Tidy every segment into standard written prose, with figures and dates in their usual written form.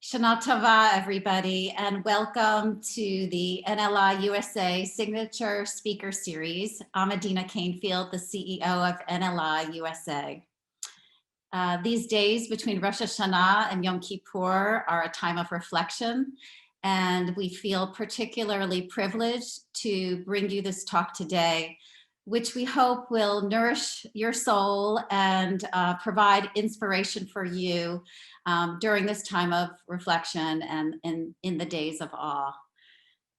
Shana Tova, everybody, and welcome to the NLI USA Signature Speaker Series. I'm Adina Canefield, the CEO of NLI USA. These days between Rosh Hashanah and Yom Kippur are a time of reflection, and we feel particularly privileged to bring you this talk today, which we hope will nourish your soul and provide inspiration for you during this time of reflection and in the days of awe.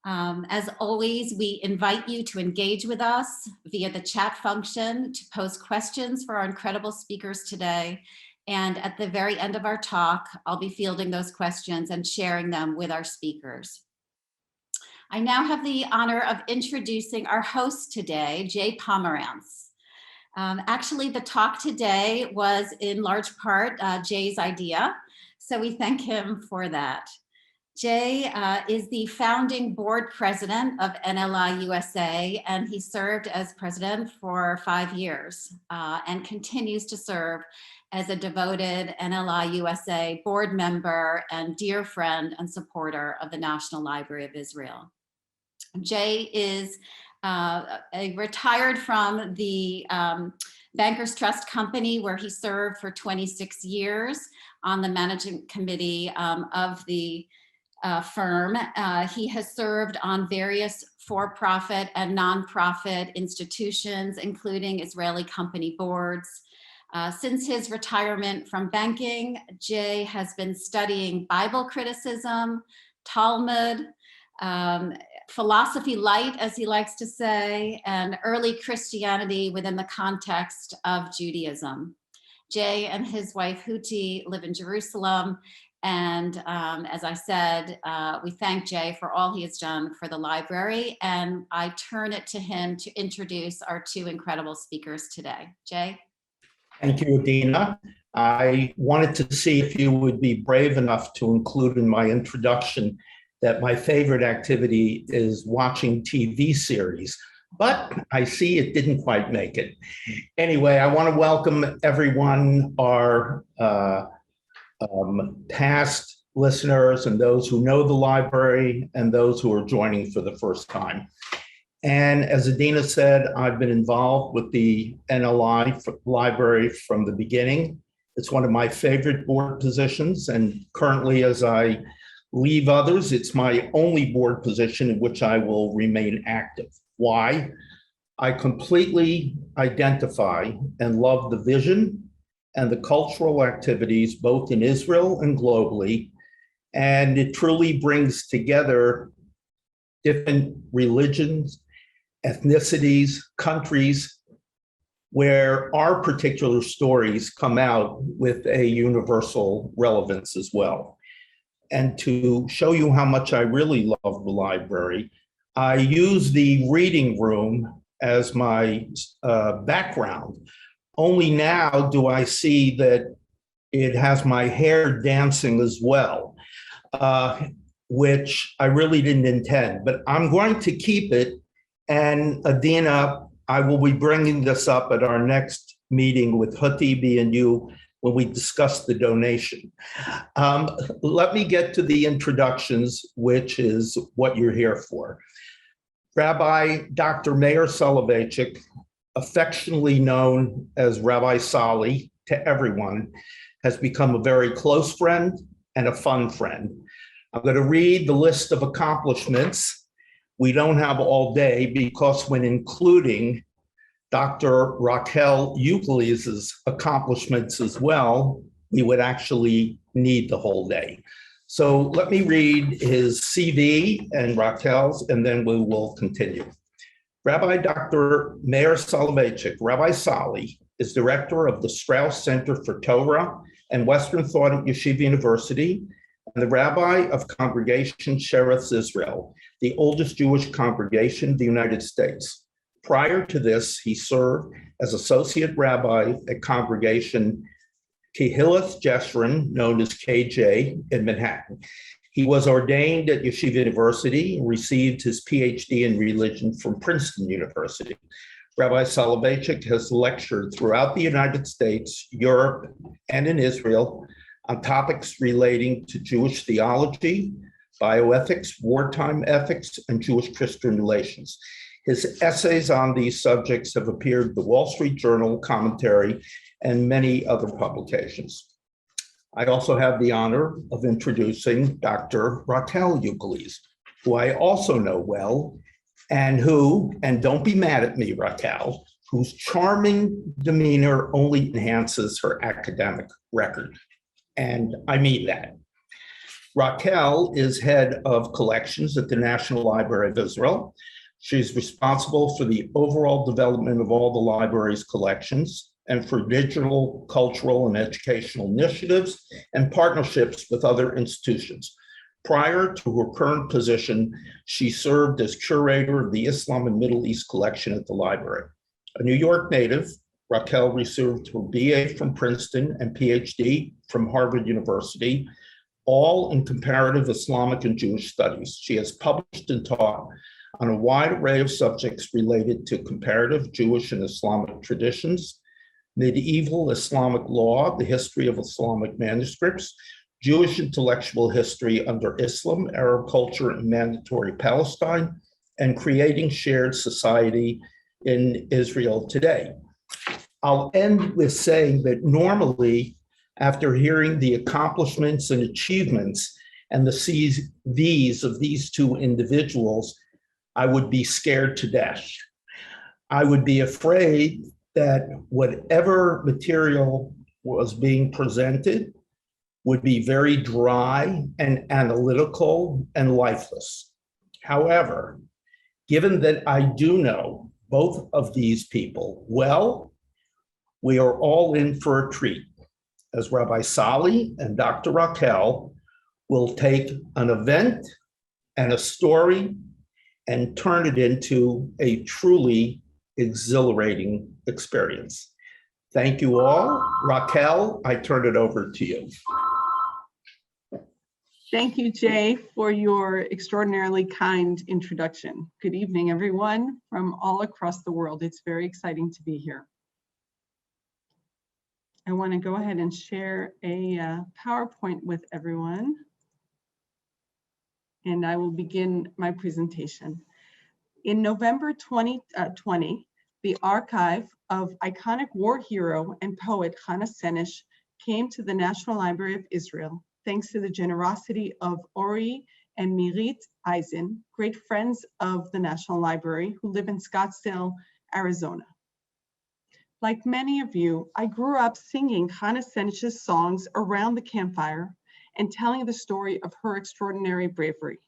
As always, we invite you to engage with us via the chat function to pose questions for our incredible speakers today. And at the very end of our talk, I'll be fielding those questions and sharing them with our speakers. I now have the honor of introducing our host today, Jay Pomerantz. Actually, the talk today was in large part Jay's idea, so we thank him for that. Jay is the founding board president of NLI USA, and he served as president for 5 years and continues to serve as a devoted NLI USA board member and dear friend and supporter of the National Library of Israel. Jay is retired from the Bankers Trust Company, where he served for 26 years on the management committee of the firm. He has served on various for-profit and non-profit institutions, including Israeli company boards. Since his retirement from banking, Jay has been studying Bible criticism, Talmud, philosophy light, as he likes to say, and early Christianity within the context of Judaism. Jay and his wife Huti live in Jerusalem, and as I said, we thank Jay for all he has done for the library, and I turn it to him to introduce our two incredible speakers today. Jay? Thank you, Adina. I wanted to see if you would be brave enough to include in my introduction that my favorite activity is watching TV series, but I see it didn't quite make it. Anyway, I want to welcome everyone, our past listeners and those who know the library and those who are joining for the first time. And as Adina said, I've been involved with the NLI library from the beginning. It's one of my favorite board positions, and currently, as I leave others, it's my only board position in which I will remain active. Why? I completely identify and love the vision and the cultural activities both in Israel and globally, and it truly brings together different religions, ethnicities, countries, where our particular stories come out with a universal relevance as well. And to show you how much I really love the library, I use the reading room as my background. Only now do I see that it has my hair dancing as well, which I really didn't intend, but I'm going to keep it. And Adina, I will be bringing this up at our next meeting with Huti and you when we discuss the donation. Let me get to the introductions, which is what you're here for. Rabbi Dr. Meir Soloveichik, affectionately known as Rabbi Sali to everyone, has become a very close friend and a fun friend. I'm going to read the list of accomplishments. We don't have all day because when including Dr. Raquel Euclid's accomplishments as well, we would actually need the whole day. So let me read his CV and Raquel's, and then we will continue. Rabbi Dr. Meir Soloveichik, Rabbi Sali, is director of the Strauss Center for Torah and Western Thought at Yeshiva University, and the rabbi of Congregation Sheretz Israel, the oldest Jewish congregation in the United States. Prior to this, he served as associate rabbi at Congregation Kehilloth Jeshurun, known as KJ, in Manhattan. He was ordained at Yeshiva University and received his PhD in religion from Princeton University. Rabbi Soloveichik has lectured throughout the United States, Europe, and in Israel on topics relating to Jewish theology, bioethics, wartime ethics, and Jewish-Christian relations. His essays on these subjects have appeared in the Wall Street Journal, Commentary, and many other publications. I also have the honor of introducing Dr. Raquel Ugeles, who I also know well, and don't be mad at me, Raquel, whose charming demeanor only enhances her academic record. And I mean that. Raquel is head of collections at the National Library of Israel. She's responsible for the overall development of all the library's collections and for digital, cultural, and educational initiatives and partnerships with other institutions. Prior to her current position, she served as curator of the Islam and Middle East collection at the library. A New York native, Raquel received her BA from Princeton and PhD from Harvard University, all in comparative Islamic and Jewish studies. She has published and taught on a wide array of subjects related to comparative Jewish and Islamic traditions, medieval Islamic law, the history of Islamic manuscripts, Jewish intellectual history under Islam, Arab culture, and mandatory Palestine, and creating shared society in Israel today. I'll end with saying that normally, after hearing the accomplishments and achievements and the CVs of these two individuals, I would be scared to death. I would be afraid that whatever material was being presented would be very dry and analytical and lifeless. However, given that I do know both of these people well, we are all in for a treat, as Rabbi Sali and Dr. Raquel will take an event and a story and turn it into a truly exhilarating experience. Thank you all. Raquel, I turn it over to you. Thank you, Jay, for your extraordinarily kind introduction. Good evening, everyone from all across the world. It's very exciting to be here. I want to go ahead and share a PowerPoint with everyone, and I will begin my presentation. In November 2020, the archive of iconic war hero and poet Chana Senesh came to the National Library of Israel, thanks to the generosity of Ori and Mirit Eisen, great friends of the National Library who live in Scottsdale, Arizona. Like many of you, I grew up singing Chana Senesh's songs around the campfire and telling the story of her extraordinary bravery.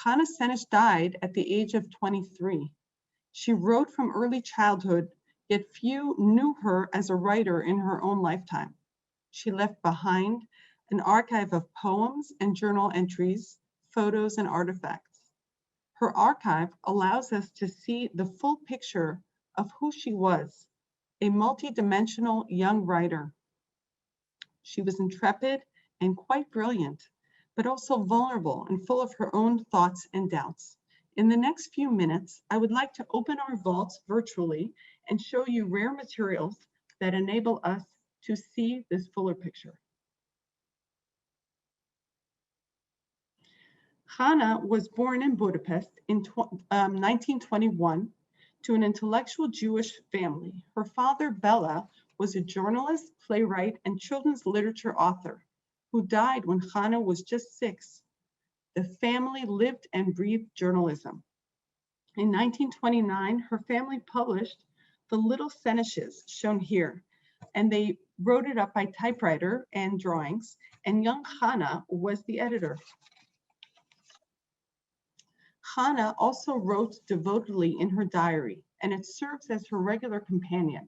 Chana Senesh died at the age of 23. She wrote from early childhood, yet few knew her as a writer in her own lifetime. She left behind an archive of poems and journal entries, photos, and artifacts. Her archive allows us to see the full picture of who she was, a multi-dimensional young writer. She was intrepid and quite brilliant, but also vulnerable and full of her own thoughts and doubts. In the next few minutes, I would like to open our vaults virtually and show you rare materials that enable us to see this fuller picture. Chana was born in Budapest in 1921 to an intellectual Jewish family. Her father, Bella, was a journalist, playwright, and children's literature author who died when Chana was just 6. The family lived and breathed journalism. In 1929, her family published The Little Seneshes, shown here, and they wrote it up by typewriter and drawings, and young Chana was the editor. Chana also wrote devotedly in her diary, and it serves as her regular companion.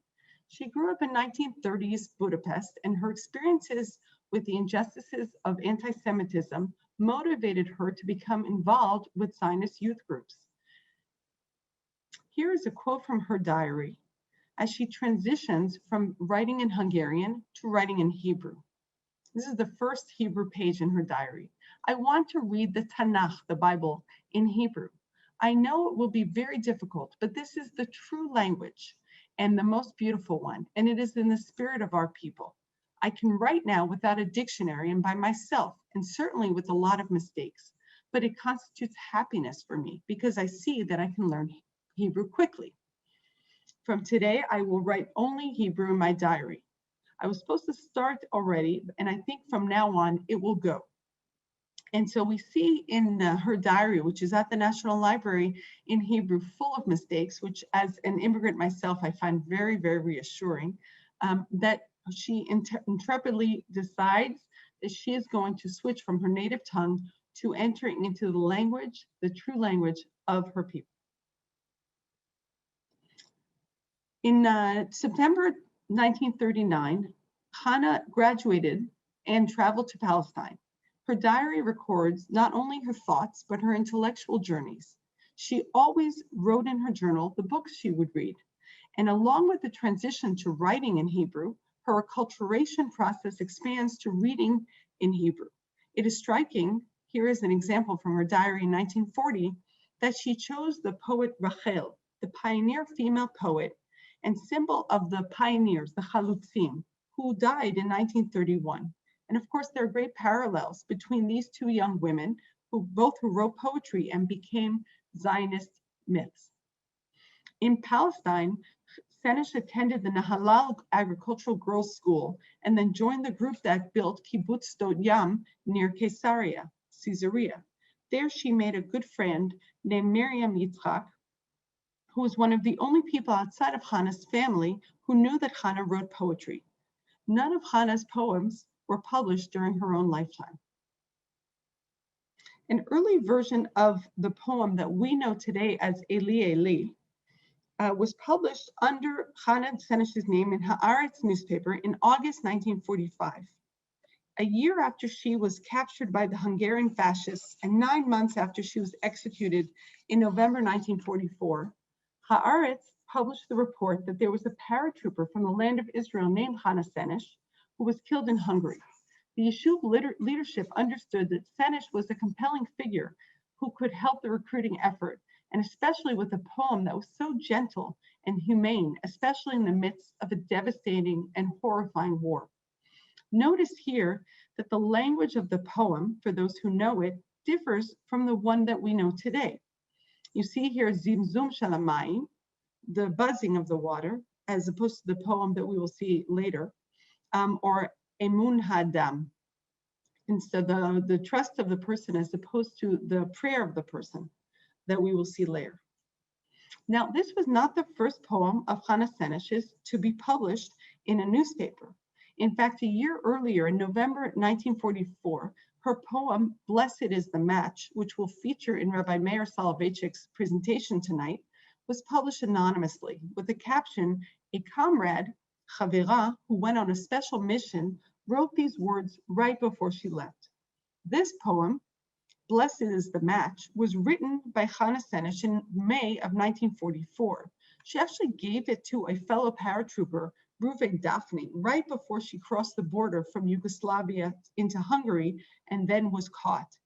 She grew up in 1930s Budapest, and her experiences with the injustices of anti-Semitism motivated her to become involved with Zionist youth groups. Here is a quote from her diary as she transitions from writing in Hungarian to writing in Hebrew. This is the first Hebrew page in her diary. I want to read the Tanakh, the Bible, in Hebrew. I know it will be very difficult, but this is the true language and the most beautiful one, and it is in the spirit of our people. I can write now without a dictionary and by myself, and certainly with a lot of mistakes, but it constitutes happiness for me because I see that I can learn Hebrew quickly. From today, I will write only Hebrew in my diary. I was supposed to start already, and I think from now on, it will go. And so we see in her diary, which is at the National Library in Hebrew, full of mistakes, which as an immigrant myself, I find very, very reassuring, that she intrepidly decides that she is going to switch from her native tongue to entering into the language, the true language of her people. In September 1939, Hannah graduated and traveled to Palestine. Her diary records not only her thoughts, but her intellectual journeys. She always wrote in her journal the books she would read. And along with the transition to writing in Hebrew, her acculturation process expands to reading in Hebrew. It is striking, here is an example from her diary in 1940, that she chose the poet Rachel, the pioneer female poet, and symbol of the pioneers, the Chalutzim, who died in 1931. And of course, there are great parallels between these two young women who wrote poetry and became Zionist myths. In Palestine, Senesh attended the Nahalal Agricultural Girls' School and then joined the group that built Kibbutz Sdot Yam near Caesarea. There she made a good friend named Miriam Yitzchak, who was one of the only people outside of Hannah's family who knew that Hannah wrote poetry. None of Hannah's poems were published during her own lifetime. An early version of the poem that we know today as Eli Eli was published under Hannah Senesh's name in Haaretz newspaper in August 1945. A year after she was captured by the Hungarian fascists and 9 months after she was executed in November 1944, Haaretz published the report that there was a paratrooper from the land of Israel named Hannah Senesh who was killed in Hungary. The Yishuv leadership understood that Senesh was a compelling figure who could help the recruiting effort, and especially with a poem that was so gentle and humane, especially in the midst of a devastating and horrifying war. Notice here that the language of the poem, for those who know it, differs from the one that we know today. You see here Zimzum Shalamayim, the buzzing of the water, as opposed to the poem that we will see later, or Emun Hadam, instead the trust of the person as opposed to the prayer of the person that we will see later. Now, this was not the first poem of Hannah Senesh's to be published in a newspaper. In fact, a year earlier, in November 1944, her poem, Blessed is the Match, which will feature in Rabbi Meir Soloveichik's presentation tonight, was published anonymously with the caption, a comrade, Chavera, who went on a special mission, wrote these words right before she left. This poem, Blessed is the Match, was written by Hannah Senesh in May of 1944. She actually gave it to a fellow paratrooper, Reuven Daphne, right before she crossed the border from Yugoslavia into Hungary and then was caught.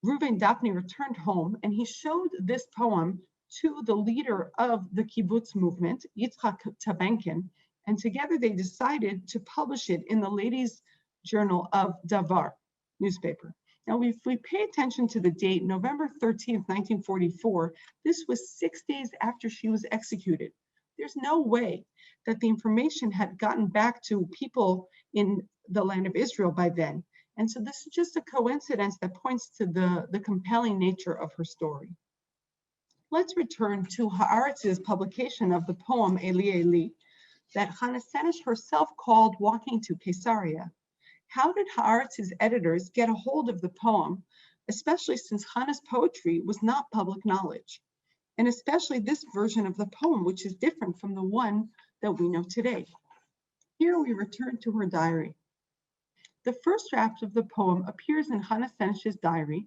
Reuven Daphne returned home and he showed this poem to the leader of the kibbutz movement, Yitzchak Tabenkin, and together they decided to publish it in the Ladies' Journal of Davar newspaper. Now, if we pay attention to the date, November 13th, 1944, this was 6 days after she was executed. There's no way that the information had gotten back to people in the land of Israel by then. And so this is just a coincidence that points to the compelling nature of her story. Let's return to Haaretz's publication of the poem Eli Eli that Hannah Senesh herself called Walking to Caesarea. How did Haaretz's editors get a hold of the poem, especially since Hannah's poetry was not public knowledge? And especially this version of the poem, which is different from the one that we know today. Here we return to her diary. The first draft of the poem appears in Hannah Senesh's diary,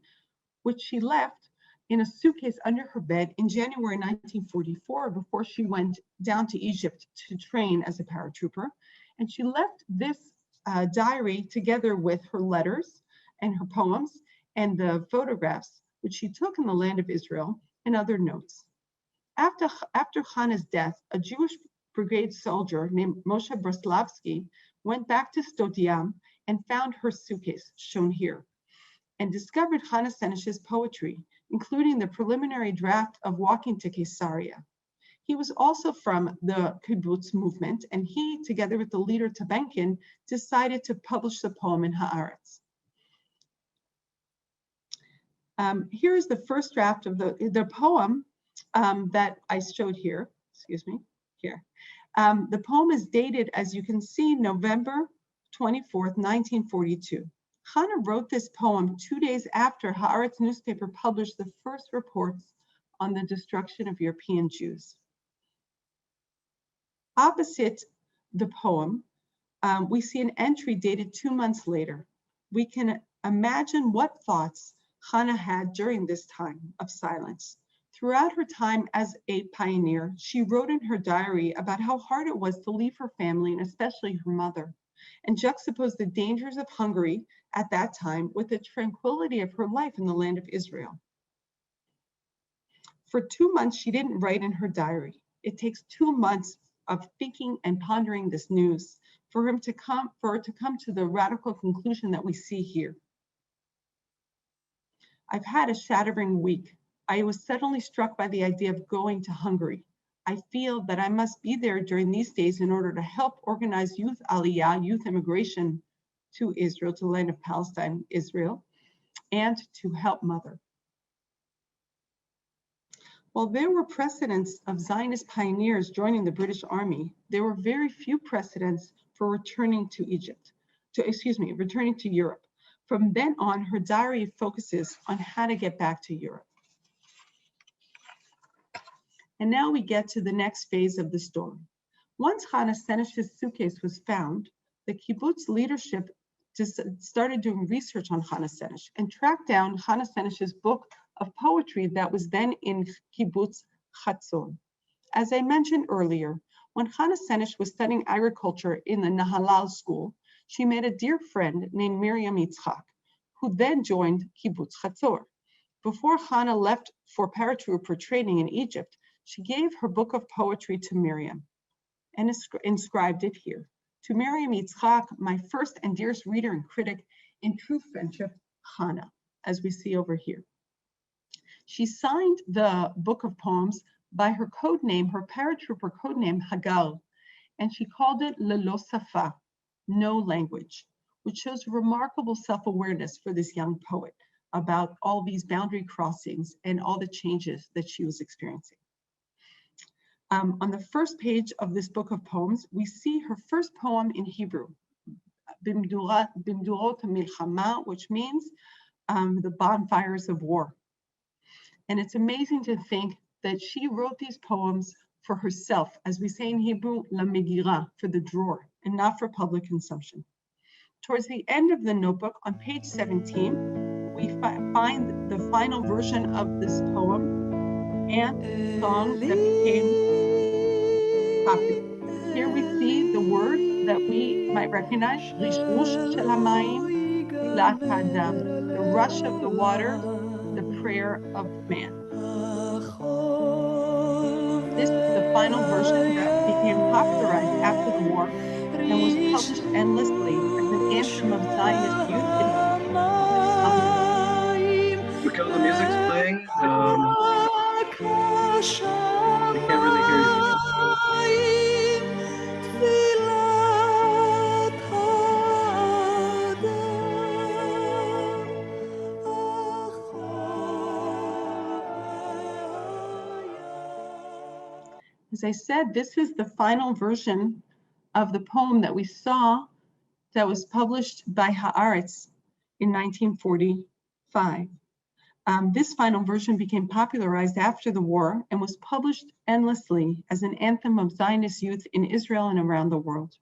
which she left in a suitcase under her bed in January 1944 before she went down to Egypt to train as a paratrooper. And she left this diary together with her letters and her poems and the photographs, which she took in the land of Israel, and other notes. After Hannah's death, a Jewish brigade soldier named Moshe Broslavsky went back to Stodiam and found her suitcase, shown here, and discovered Chana Senesh's poetry, including the preliminary draft of Walking to Caesarea. He was also from the kibbutz movement, and he, together with the leader Tabenkin, decided to publish the poem in Haaretz. Here is the first draft of the poem that I showed here. Excuse me, here. The poem is dated, as you can see, November 24th, 1942. Chana wrote this poem 2 days after Haaretz newspaper published the first reports on the destruction of European Jews. Opposite the poem, we see an entry dated 2 months later. We can imagine what thoughts Chana had during this time of silence. Throughout her time as a pioneer, she wrote in her diary about how hard it was to leave her family, and especially her mother, and juxtaposed the dangers of Hungary at that time with the tranquility of her life in the land of Israel. For 2 months, she didn't write in her diary. It takes 2 months of thinking and pondering this news for her to come to the radical conclusion that we see here. I've had a shattering week. I was suddenly struck by the idea of going to Hungary. I feel that I must be there during these days in order to help organize youth aliyah, youth immigration to Israel, to the land of Palestine, Israel, and to help Mother. While there were precedents of Zionist pioneers joining the British Army, there were very few precedents for returning to returning to Europe. From then on, her diary focuses on how to get back to Europe. And now we get to the next phase of the story. Once Chana Senesh's suitcase was found, the kibbutz leadership just started doing research on Chana Senesh and tracked down Chana Senesh's book of poetry that was then in kibbutz Chatzon. As I mentioned earlier, when Chana Senesh was studying agriculture in the Nahalal school, she met a dear friend named Miriam Yitzchak, who then joined kibbutz Chatzor. Before Chana left for paratrooper training in Egypt, she gave her book of poetry to Miriam and inscribed it here. To Miriam Yitzchak, my first and dearest reader and critic, in true friendship, Chana, as we see over here. She signed the book of poems by her code name, her paratrooper code name, Hagal, and she called it Lelo Safa, no language, which shows remarkable self-awareness for this young poet about all these boundary crossings and all the changes that she was experiencing. On the first page of this book of poems, we see her first poem in Hebrew, Bimdurot Milchama, which means the bonfires of war. And it's amazing to think that she wrote these poems for herself, as we say in Hebrew, la megira, for the drawer, and not for public consumption. Towards the end of the notebook, on page 17, we find the final version of this poem and song that became popular. Here we see the words that we might recognize, Rishrush shel hamayim, Tilat ha'adam, the rush of the water, the prayer of man. This is the final version that became popularized after the war and was published endlessly as an anthem of Zionist youth. Because the music's playing, we can't really hear you. As I said, this is the final version of the poem that we saw that was published by Haaretz in 1945. This final version became popularized after the war and was published endlessly as an anthem of Zionist youth in Israel and around the world.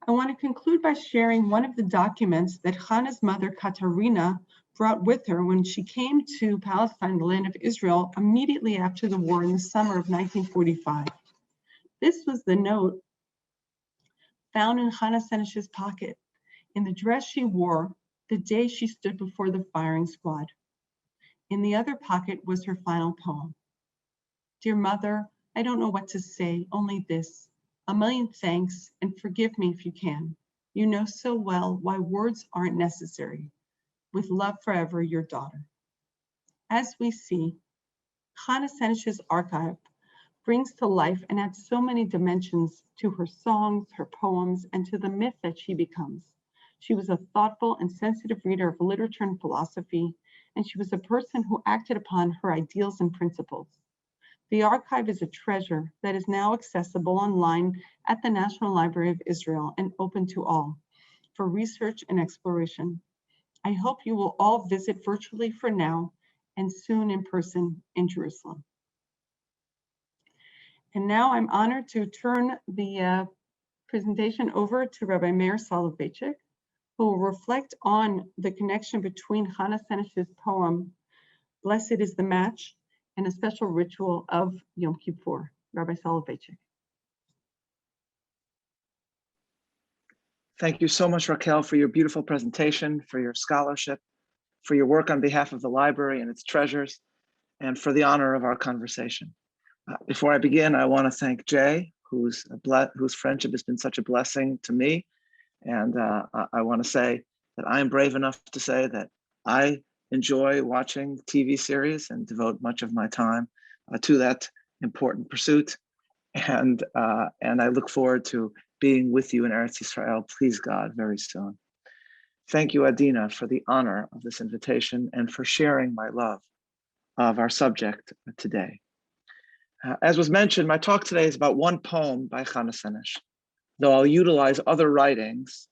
I want to conclude by sharing one of the documents that Chana's mother, Katarina, brought with her when she came to Palestine, the land of Israel, immediately after the war in the summer of 1945. This was the note found in Chana Senesh's pocket in the dress she wore the day she stood before the firing squad. In the other pocket was her final poem. Dear Mother, I don't know what to say, only this. A million thanks, and forgive me if you can. You know so well why words aren't necessary. With love forever, your daughter. As we see, Chana Senesh's archive brings to life and adds so many dimensions to her songs, her poems, and to the myth that she becomes. She was a thoughtful and sensitive reader of literature and philosophy, and she was a person who acted upon her ideals and principles. The archive is a treasure that is now accessible online at the National Library of Israel and open to all for research and exploration. I hope you will all visit virtually for now and soon in person in Jerusalem. And now I'm honored to turn the presentation over to Rabbi Meir Soloveichik, who will reflect on the connection between Chana Senesh's poem, Blessed is the Match, and a special ritual of Yom Kippur. Rabbi Soloveichik. Thank you so much, Raquel, for your beautiful presentation, for your scholarship, for your work on behalf of the library and its treasures, and for the honor of our conversation. Before I begin, I want to thank Jay, whose friendship has been such a blessing to me. And I want to say that I am brave enough to say that I enjoy watching TV series and devote much of my time to that important pursuit. And I look forward to being with you in Eretz Yisrael, please God, very soon. Thank you, Adina, for the honor of this invitation and for sharing my love of our subject today. As was mentioned, my talk today is about one poem by Chana Senesh, though I'll utilize other writings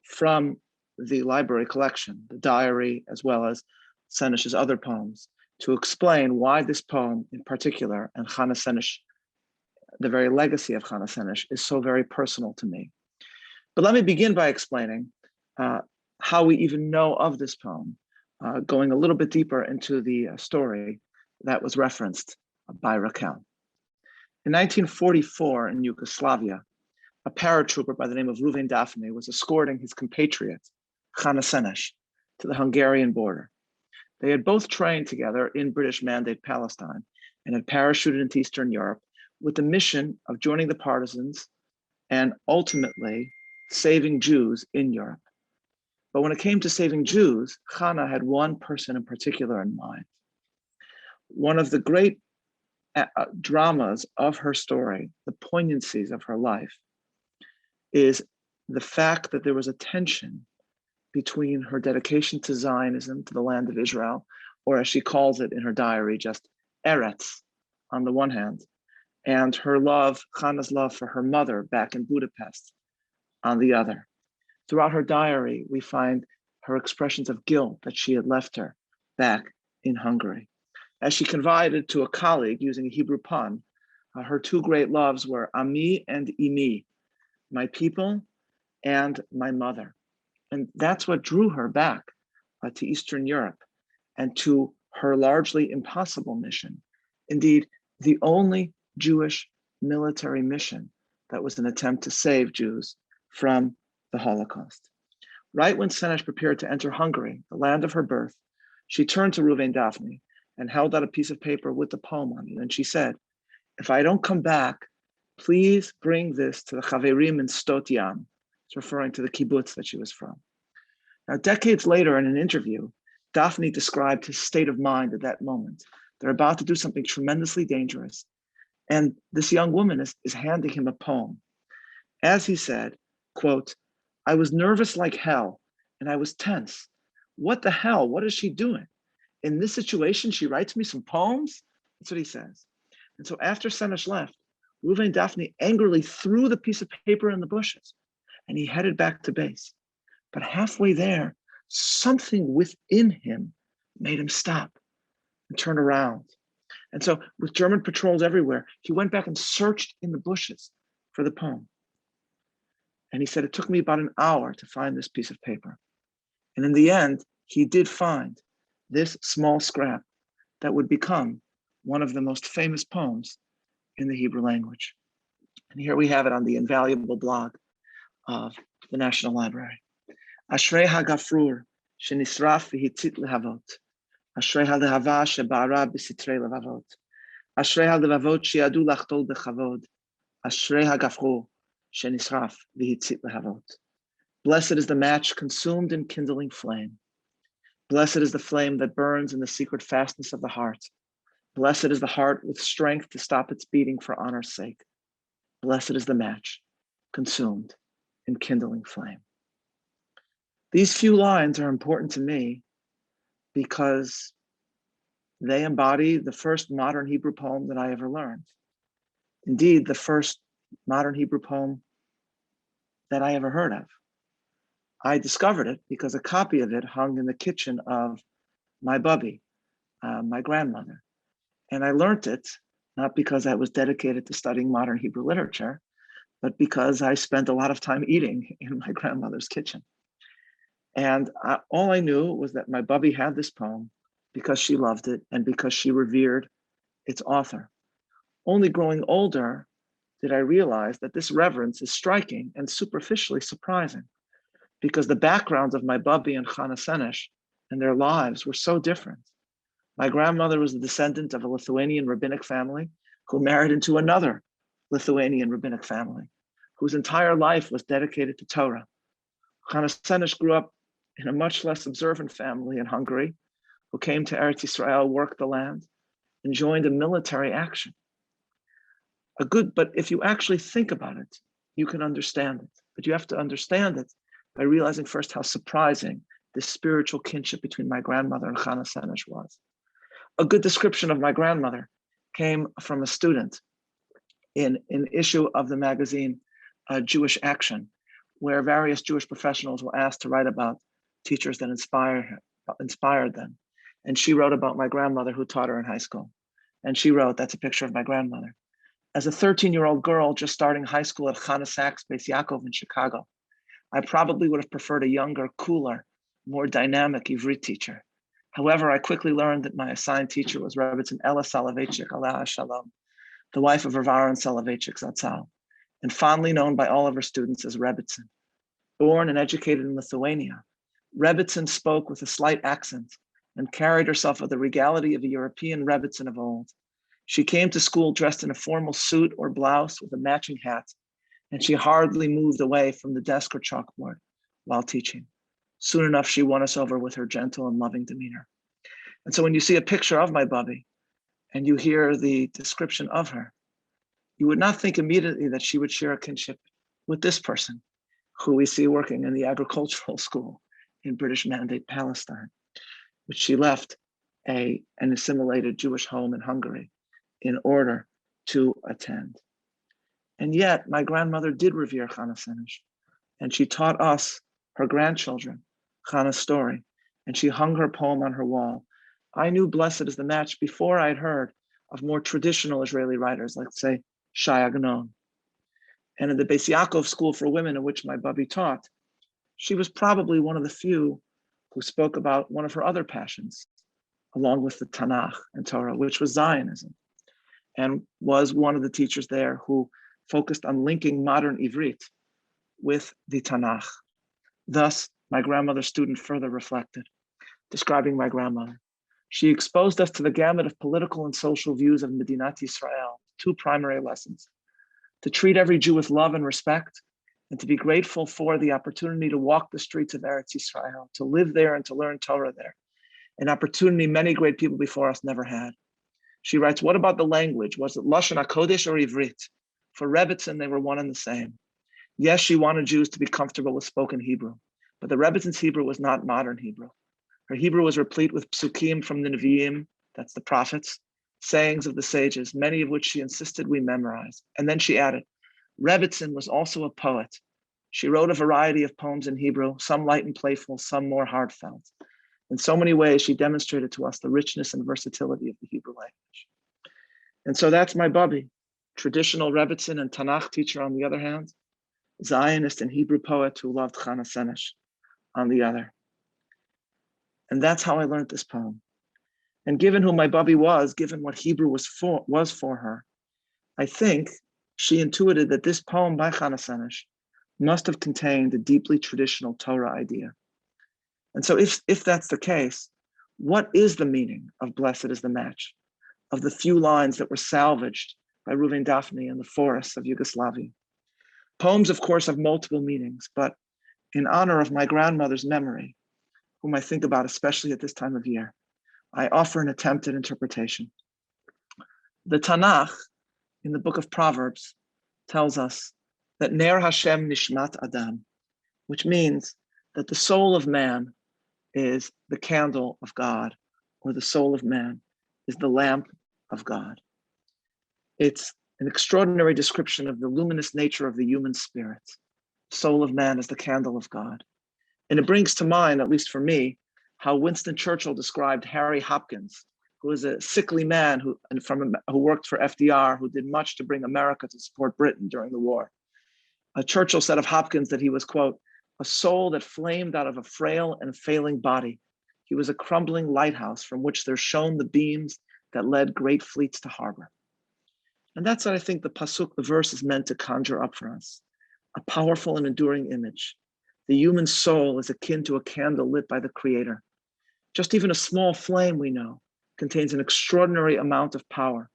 from the library collection, the diary, as well as Senesh's other poems, to explain why this poem in particular, and Chana Senesh, the very legacy of Chana Senesh, is so very personal to me. But let me begin by explaining how we even know of this poem, going a little bit deeper into the story that was referenced by Raquel. In 1944 in Yugoslavia, a paratrooper by the name of Reuven Daphne was escorting his compatriot, Chana Senesh, to the Hungarian border. They had both trained together in British Mandate Palestine and had parachuted into Eastern Europe with the mission of joining the partisans and ultimately saving Jews in Europe. But when it came to saving Jews, Chana had one person in particular in mind. One of the great dramas of her story, the poignancies of her life, is the fact that there was a tension between her dedication to Zionism, to the land of Israel, or as she calls it in her diary, just Eretz, on the one hand, and her love, Chana's love for her mother back in Budapest, on the other. Throughout her diary, we find her expressions of guilt that she had left her back in Hungary. As she confided to a colleague using a Hebrew pun, her two great loves were Ami and Imi, my people and my mother. And that's what drew her back to Eastern Europe and to her largely impossible mission. Indeed, the only Jewish military mission that was an attempt to save Jews from the Holocaust. Right when Senesh prepared to enter Hungary, the land of her birth, she turned to Reuven Daphne and held out a piece of paper with the poem on it. And she said, if I don't come back, please bring this to the Chaverim in Stot Yam. It's referring to the kibbutz that she was from. Now, decades later in an interview, Daphne described his state of mind at that moment. They're about to do something tremendously dangerous. And this young woman is handing him a poem. As he said, quote, I was nervous like hell and I was tense. What the hell? What is she doing? In this situation, she writes me some poems? That's what he says. And so after Senesh left, Reuven Daphne angrily threw the piece of paper in the bushes and he headed back to base. But halfway there, something within him made him stop and turn around. And so with German patrols everywhere, he went back and searched in the bushes for the poem. And he said, it took me about an hour to find this piece of paper. And in the end, he did find this small scrap that would become one of the most famous poems in the Hebrew language. And here we have it on the invaluable blog of the National Library. Ashrei hagafrur shenisraf v'hitzit lehavot. Ashrei halehava sheba'ara b'sitrei levavot. Ashrei halevavot she'yadu lachtol bechavod. Ashrei hagafru shenisraf v'hitzit lehavot. Blessed is the match consumed in kindling flame. Blessed is the flame that burns in the secret fastness of the heart. Blessed is the heart with strength to stop its beating for honor's sake. Blessed is the match consumed in kindling flame. These few lines are important to me because they embody the first modern Hebrew poem that I ever learned. Indeed, the first modern Hebrew poem that I ever heard of. I discovered it because a copy of it hung in the kitchen of my bubby, my grandmother. And I learned it not because I was dedicated to studying modern Hebrew literature, but because I spent a lot of time eating in my grandmother's kitchen. And all I knew was that my bubby had this poem because she loved it and because she revered its author. Only growing older did I realize that this reverence is striking and superficially surprising, because the backgrounds of my bubby and Chana Senesh and their lives were so different. My grandmother was the descendant of a Lithuanian rabbinic family who married into another Lithuanian rabbinic family, whose entire life was dedicated to Torah. Chana Senesh grew up in a much less observant family in Hungary, who came to Eretz Yisrael, worked the land, and joined a military action. But if you actually think about it, you can understand it. But you have to understand it by realizing first how surprising this spiritual kinship between my grandmother and Chana Senesh was. A good description of my grandmother came from a student in an issue of the magazine Jewish Action, where various Jewish professionals were asked to write about teachers that inspired them. And she wrote about my grandmother who taught her in high school. And she wrote, that's a picture of my grandmother. As a 13-year-old girl just starting high school at Chana Sachs Beis Yaakov in Chicago, I probably would have preferred a younger, cooler, more dynamic Ivrit teacher. However, I quickly learned that my assigned teacher was Rabbi Ella Soloveichik, Alaa Shalom, the wife of Rav Aaron Soloveichik Zatzal, and fondly known by all of her students as Rebbitzin. Born and educated in Lithuania, Rebbitzin spoke with a slight accent and carried herself with the regality of a European Rebbitzin of old. She came to school dressed in a formal suit or blouse with a matching hat, and she hardly moved away from the desk or chalkboard while teaching. Soon enough, she won us over with her gentle and loving demeanor. And so when you see a picture of my bubby and you hear the description of her, you would not think immediately that she would share a kinship with this person who we see working in the agricultural school in British Mandate Palestine, which she left an assimilated Jewish home in Hungary in order to attend. And yet my grandmother did revere Chana Senesh, and she taught us, her grandchildren, Chana's story, and she hung her poem on her wall. I knew Blessed is the Match before I'd heard of more traditional Israeli writers, like say Shai Agnon. And in the Beis Yaakov School for Women, in which my bubby taught, she was probably one of the few who spoke about one of her other passions, along with the Tanakh and Torah, which was Zionism, and was one of the teachers there who focused on linking modern Ivrit with the Tanakh. Thus, my grandmother's student further reflected, describing my grandmother. She exposed us to the gamut of political and social views of Medinat Yisrael, two primary lessons: to treat every Jew with love and respect, and to be grateful for the opportunity to walk the streets of Eretz Yisrael, to live there and to learn Torah there, an opportunity many great people before us never had. She writes, what about the language? Was it Lashon HaKodesh or Ivrit? For Rebbitzin, they were one and the same. Yes, she wanted Jews to be comfortable with spoken Hebrew, but the Rebbitzins' Hebrew was not modern Hebrew. Her Hebrew was replete with psukim from the Nevi'im, that's the prophets, sayings of the sages, many of which she insisted we memorize. And then she added, Rebbitzin was also a poet. She wrote a variety of poems in Hebrew, some light and playful, some more heartfelt. In so many ways, she demonstrated to us the richness and versatility of the Hebrew language. And so that's my bubby, traditional Rebbitzin and Tanakh teacher on the other hand, Zionist and Hebrew poet who loved Chana Senesh on the other. And that's how I learned this poem. And given who my bubby was, given what Hebrew was for her, I think she intuited that this poem by Chana Senesh must have contained a deeply traditional Torah idea. And so if that's the case, what is the meaning of Blessed is the Match? of the few lines that were salvaged by Reuven Daphne in the forests of Yugoslavia. Poems, of course, have multiple meanings, but in honor of my grandmother's memory, whom I think about especially at this time of year, I offer an attempt at interpretation. The Tanakh, in the book of Proverbs, tells us that Ner Hashem Nishmat Adam, which means that the soul of man is the candle of God, or the soul of man is the lamp of God. It's an extraordinary description of the luminous nature of the human spirit. The soul of man is the candle of God. And it brings to mind, at least for me, how Winston Churchill described Harry Hopkins, who was a sickly man who worked for FDR, who did much to bring America to support Britain during the war. Churchill said of Hopkins that he was, quote, a soul that flamed out of a frail and failing body. He was a crumbling lighthouse from which there shone the beams that led great fleets to harbor. And that's what I think the pasuk, the verse, is meant to conjure up for us, a powerful and enduring image. The human soul is akin to a candle lit by the Creator. Just even a small flame, we know, contains an extraordinary amount of power.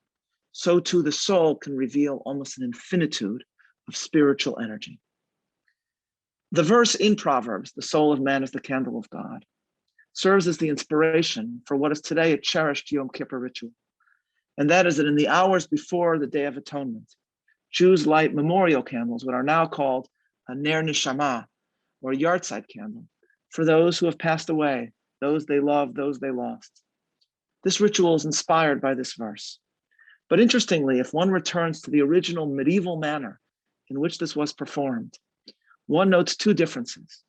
So too the soul can reveal almost an infinitude of spiritual energy. The verse in Proverbs, the soul of man is the candle of God, serves as the inspiration for what is today a cherished Yom Kippur ritual. And that is that in the hours before the Day of Atonement, Jews light memorial candles, what are now called a Ner Neshama, or a yahrzeit candle, for those who have passed away, those they love, those they lost. This ritual is inspired by this verse. But interestingly, if one returns to the original medieval manner in which this was performed, one notes two differences.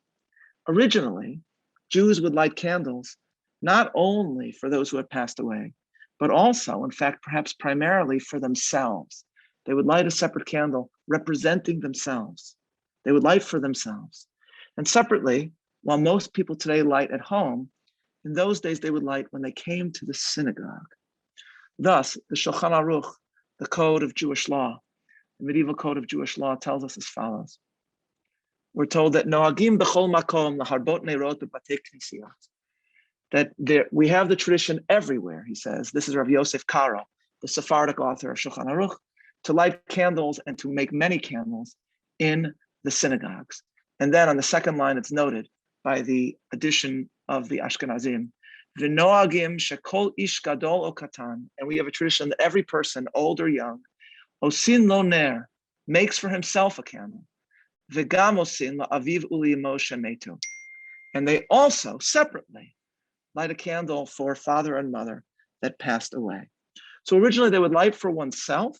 Originally, Jews would light candles not only for those who had passed away, but also, in fact, perhaps primarily for themselves. They would light a separate candle representing themselves. They would light for themselves. And separately, while most people today light at home, in those days they would light when they came to the synagogue. Thus, the Shulchan Aruch, the code of Jewish law, the medieval code of Jewish law, tells us as follows. We're told that Noagim b'chol makom laharbot neirot b'batei knisiyot. That we have the tradition everywhere, he says. This is Rav Yosef Karo, the Sephardic author of Shulchan Aruch, to light candles and to make many candles in the synagogues. And then on the second line, it's noted by the addition of the Ashkenazim, V'noagim shekol ish gadol o katan, and we have a tradition that every person, old or young, osin lo ner, makes for himself a candle. V'gam osin la'aviv u'li'imo shemetu, and they also separately light a candle for father and mother that passed away. So originally they would light for oneself,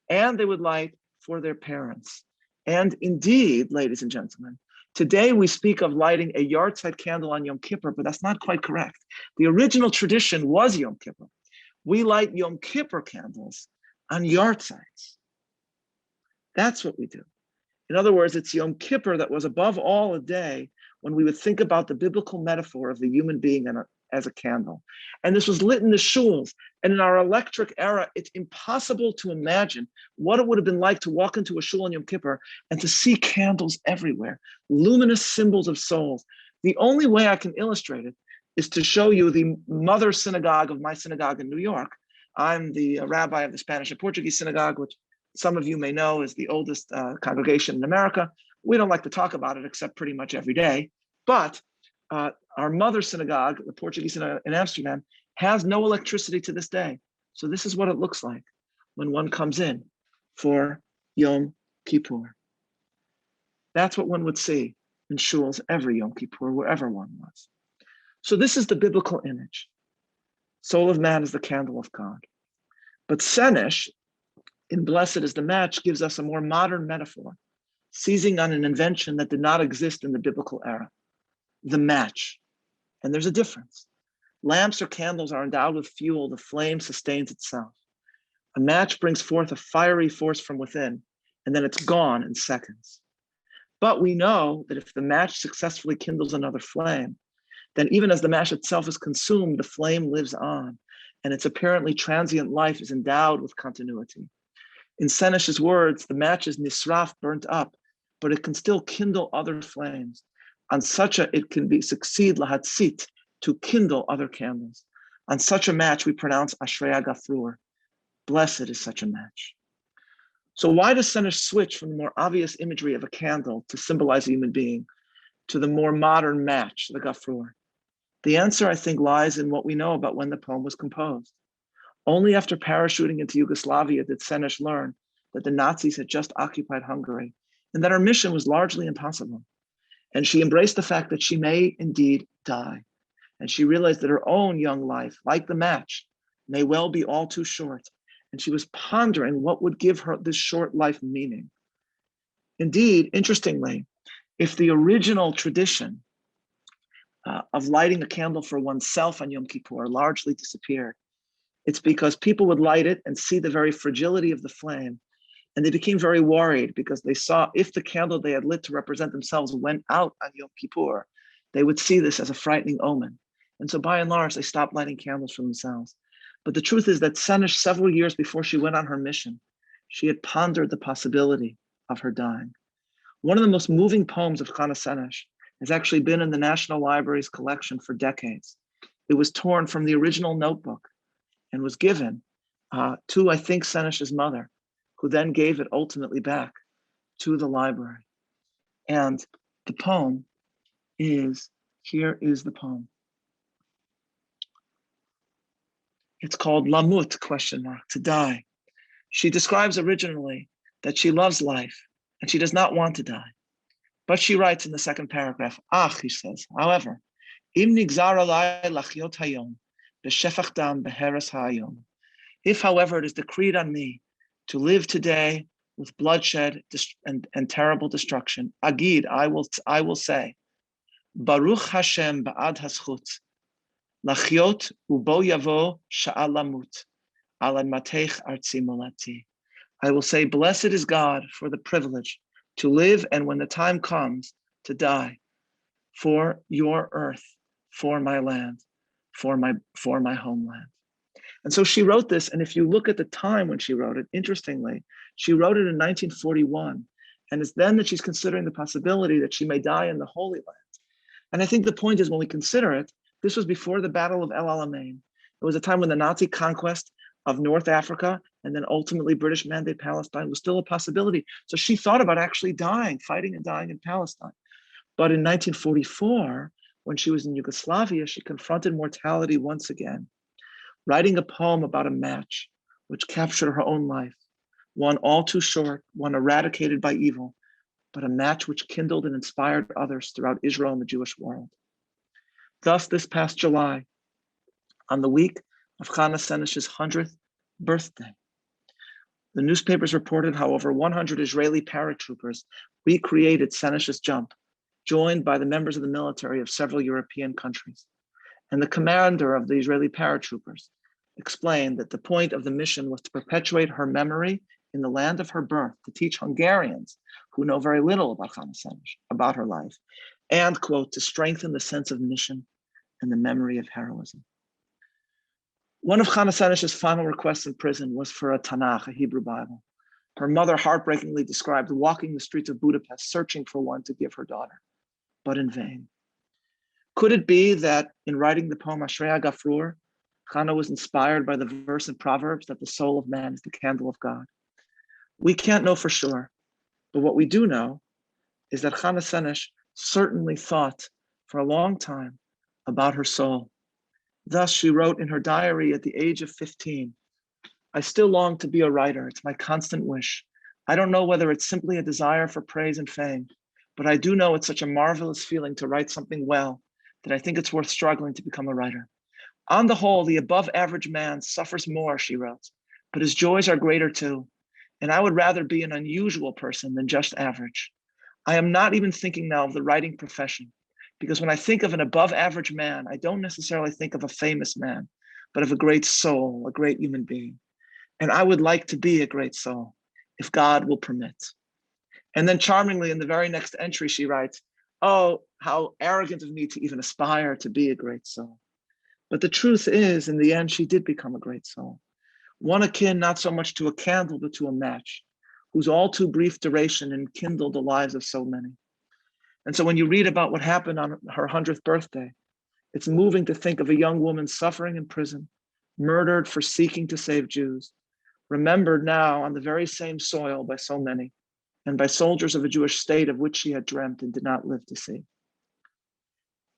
and they would light for their parents. And indeed, ladies and gentlemen, today we speak of lighting a yahrzeit candle on Yom Kippur, but that's not quite correct. The original tradition was Yom Kippur. We light Yom Kippur candles on yahrzeits. That's what we do. In other words, it's Yom Kippur that was above all a day when we would think about the biblical metaphor of the human being as a candle. And this was lit in the shuls. And in our electric era, it's impossible to imagine what it would have been like to walk into a shul on Yom Kippur and to see candles everywhere, luminous symbols of souls. The only way I can illustrate it is to show you the mother synagogue of my synagogue in New York. I'm the rabbi of the Spanish and Portuguese synagogue, which some of you may know is the oldest congregation in America. We don't like to talk about it except pretty much every day. But our mother synagogue, the Portuguese synagogue in Amsterdam, has no electricity to this day. So this is what it looks like when one comes in for Yom Kippur. That's what one would see in shuls every Yom Kippur, wherever one was. So this is the biblical image. Soul of man is the candle of God. But Senesh, in Blessed is the Match, gives us a more modern metaphor, seizing on an invention that did not exist in the biblical era, the match. And there's a difference. Lamps or candles are endowed with fuel. The flame sustains itself. A match brings forth a fiery force from within, and then it's gone in seconds. But we know that if the match successfully kindles another flame, then even as the match itself is consumed, the flame lives on, and its apparently transient life is endowed with continuity. In Senesh's words, the match is nisraf, burnt up, but it can still kindle other flames. On such a, it can be succeed lahatzit, to kindle other candles. On such a match, we pronounce Ashrei HaGafrur, Blessed is such a match. So why does Senesh switch from the more obvious imagery of a candle to symbolize a human being to the more modern match, the gafror? The answer, I think, lies in what we know about when the poem was composed. Only after parachuting into Yugoslavia did Senesh learn that the Nazis had just occupied Hungary and that her mission was largely impossible. And she embraced the fact that she may indeed die. And she realized that her own young life, like the match, may well be all too short. And she was pondering what would give her this short life meaning. Indeed, interestingly, if the original tradition of lighting a candle for oneself on Yom Kippur largely disappeared, it's because people would light it and see the very fragility of the flame. And they became very worried because they saw if the candle they had lit to represent themselves went out on Yom Kippur, they would see this as a frightening omen. And so by and large, they stopped lighting candles for themselves. But the truth is that Senesh, several years before she went on her mission, she had pondered the possibility of her dying. One of the most moving poems of Chana Senesh has actually been in the National Library's collection for decades. It was torn from the original notebook and was given to, I think, Senesh's mother, who then gave it ultimately back to the library. And the poem is, here is the poem. It's called Lamut, ? To die. She describes originally that she loves life and she does not want to die. But she writes in the second paragraph, she says, however, Im nigzar alai lachyot hayom, b'shefach dam beheres hayom. If, however, it is decreed on me to live today with bloodshed and terrible destruction, agid, I will say, Baruch Hashem ba'ad haschut, lachyot ubo yavo sha'al lamut, al admatech artzi molati. I will say, blessed is God for the privilege to live, and when the time comes, to die for your earth, for my land, for my homeland. And so she wrote this, and if you look at the time when she wrote it, interestingly, she wrote it in 1941, and it's then that she's considering the possibility that she may die in the Holy Land. And I think the point is, when we consider it, this was before the Battle of El Alamein. It was a time when the Nazi conquest of North Africa and then ultimately British Mandate Palestine was still a possibility. So she thought about actually dying, fighting and dying in Palestine. But in 1944, when she was in Yugoslavia, she confronted mortality once again, writing a poem about a match which captured her own life, one all too short, one eradicated by evil, but a match which kindled and inspired others throughout Israel and the Jewish world. Thus, this past July, on the week of Chana Senesh's 100th birthday, the newspapers reported how over 100 Israeli paratroopers recreated Senesh's jump, joined by the members of the military of several European countries. And the commander of the Israeli paratroopers explained that the point of the mission was to perpetuate her memory in the land of her birth, to teach Hungarians who know very little about Chana Senesh, about her life, and, quote, to strengthen the sense of mission and the memory of heroism. One of Chana Senesh's final requests in prison was for a Tanakh, a Hebrew Bible. Her mother heartbreakingly described walking the streets of Budapest, searching for one to give her daughter, but in vain. Could it be that in writing the poem Ashrei HaGafrur, Chana was inspired by the verse in Proverbs that the soul of man is the candle of God? We can't know for sure, but what we do know is that Chana Senesh certainly thought for a long time about her soul. Thus, she wrote in her diary at the age of 15, I still long to be a writer. It's my constant wish. I don't know whether it's simply a desire for praise and fame, but I do know it's such a marvelous feeling to write something well that I think it's worth struggling to become a writer. On the whole, the above average man suffers more, she wrote, but his joys are greater too. And I would rather be an unusual person than just average. I am not even thinking now of the writing profession, because when I think of an above average man, I don't necessarily think of a famous man, but of a great soul, a great human being. And I would like to be a great soul, if God will permit. And then charmingly, in the very next entry, she writes, oh, how arrogant of me to even aspire to be a great soul. But the truth is, in the end, she did become a great soul. One akin not so much to a candle, but to a match, whose all too brief duration enkindled the lives of so many. And so when you read about what happened on her 100th birthday, it's moving to think of a young woman suffering in prison, murdered for seeking to save Jews, remembered now on the very same soil by so many, and by soldiers of a Jewish state of which she had dreamt and did not live to see.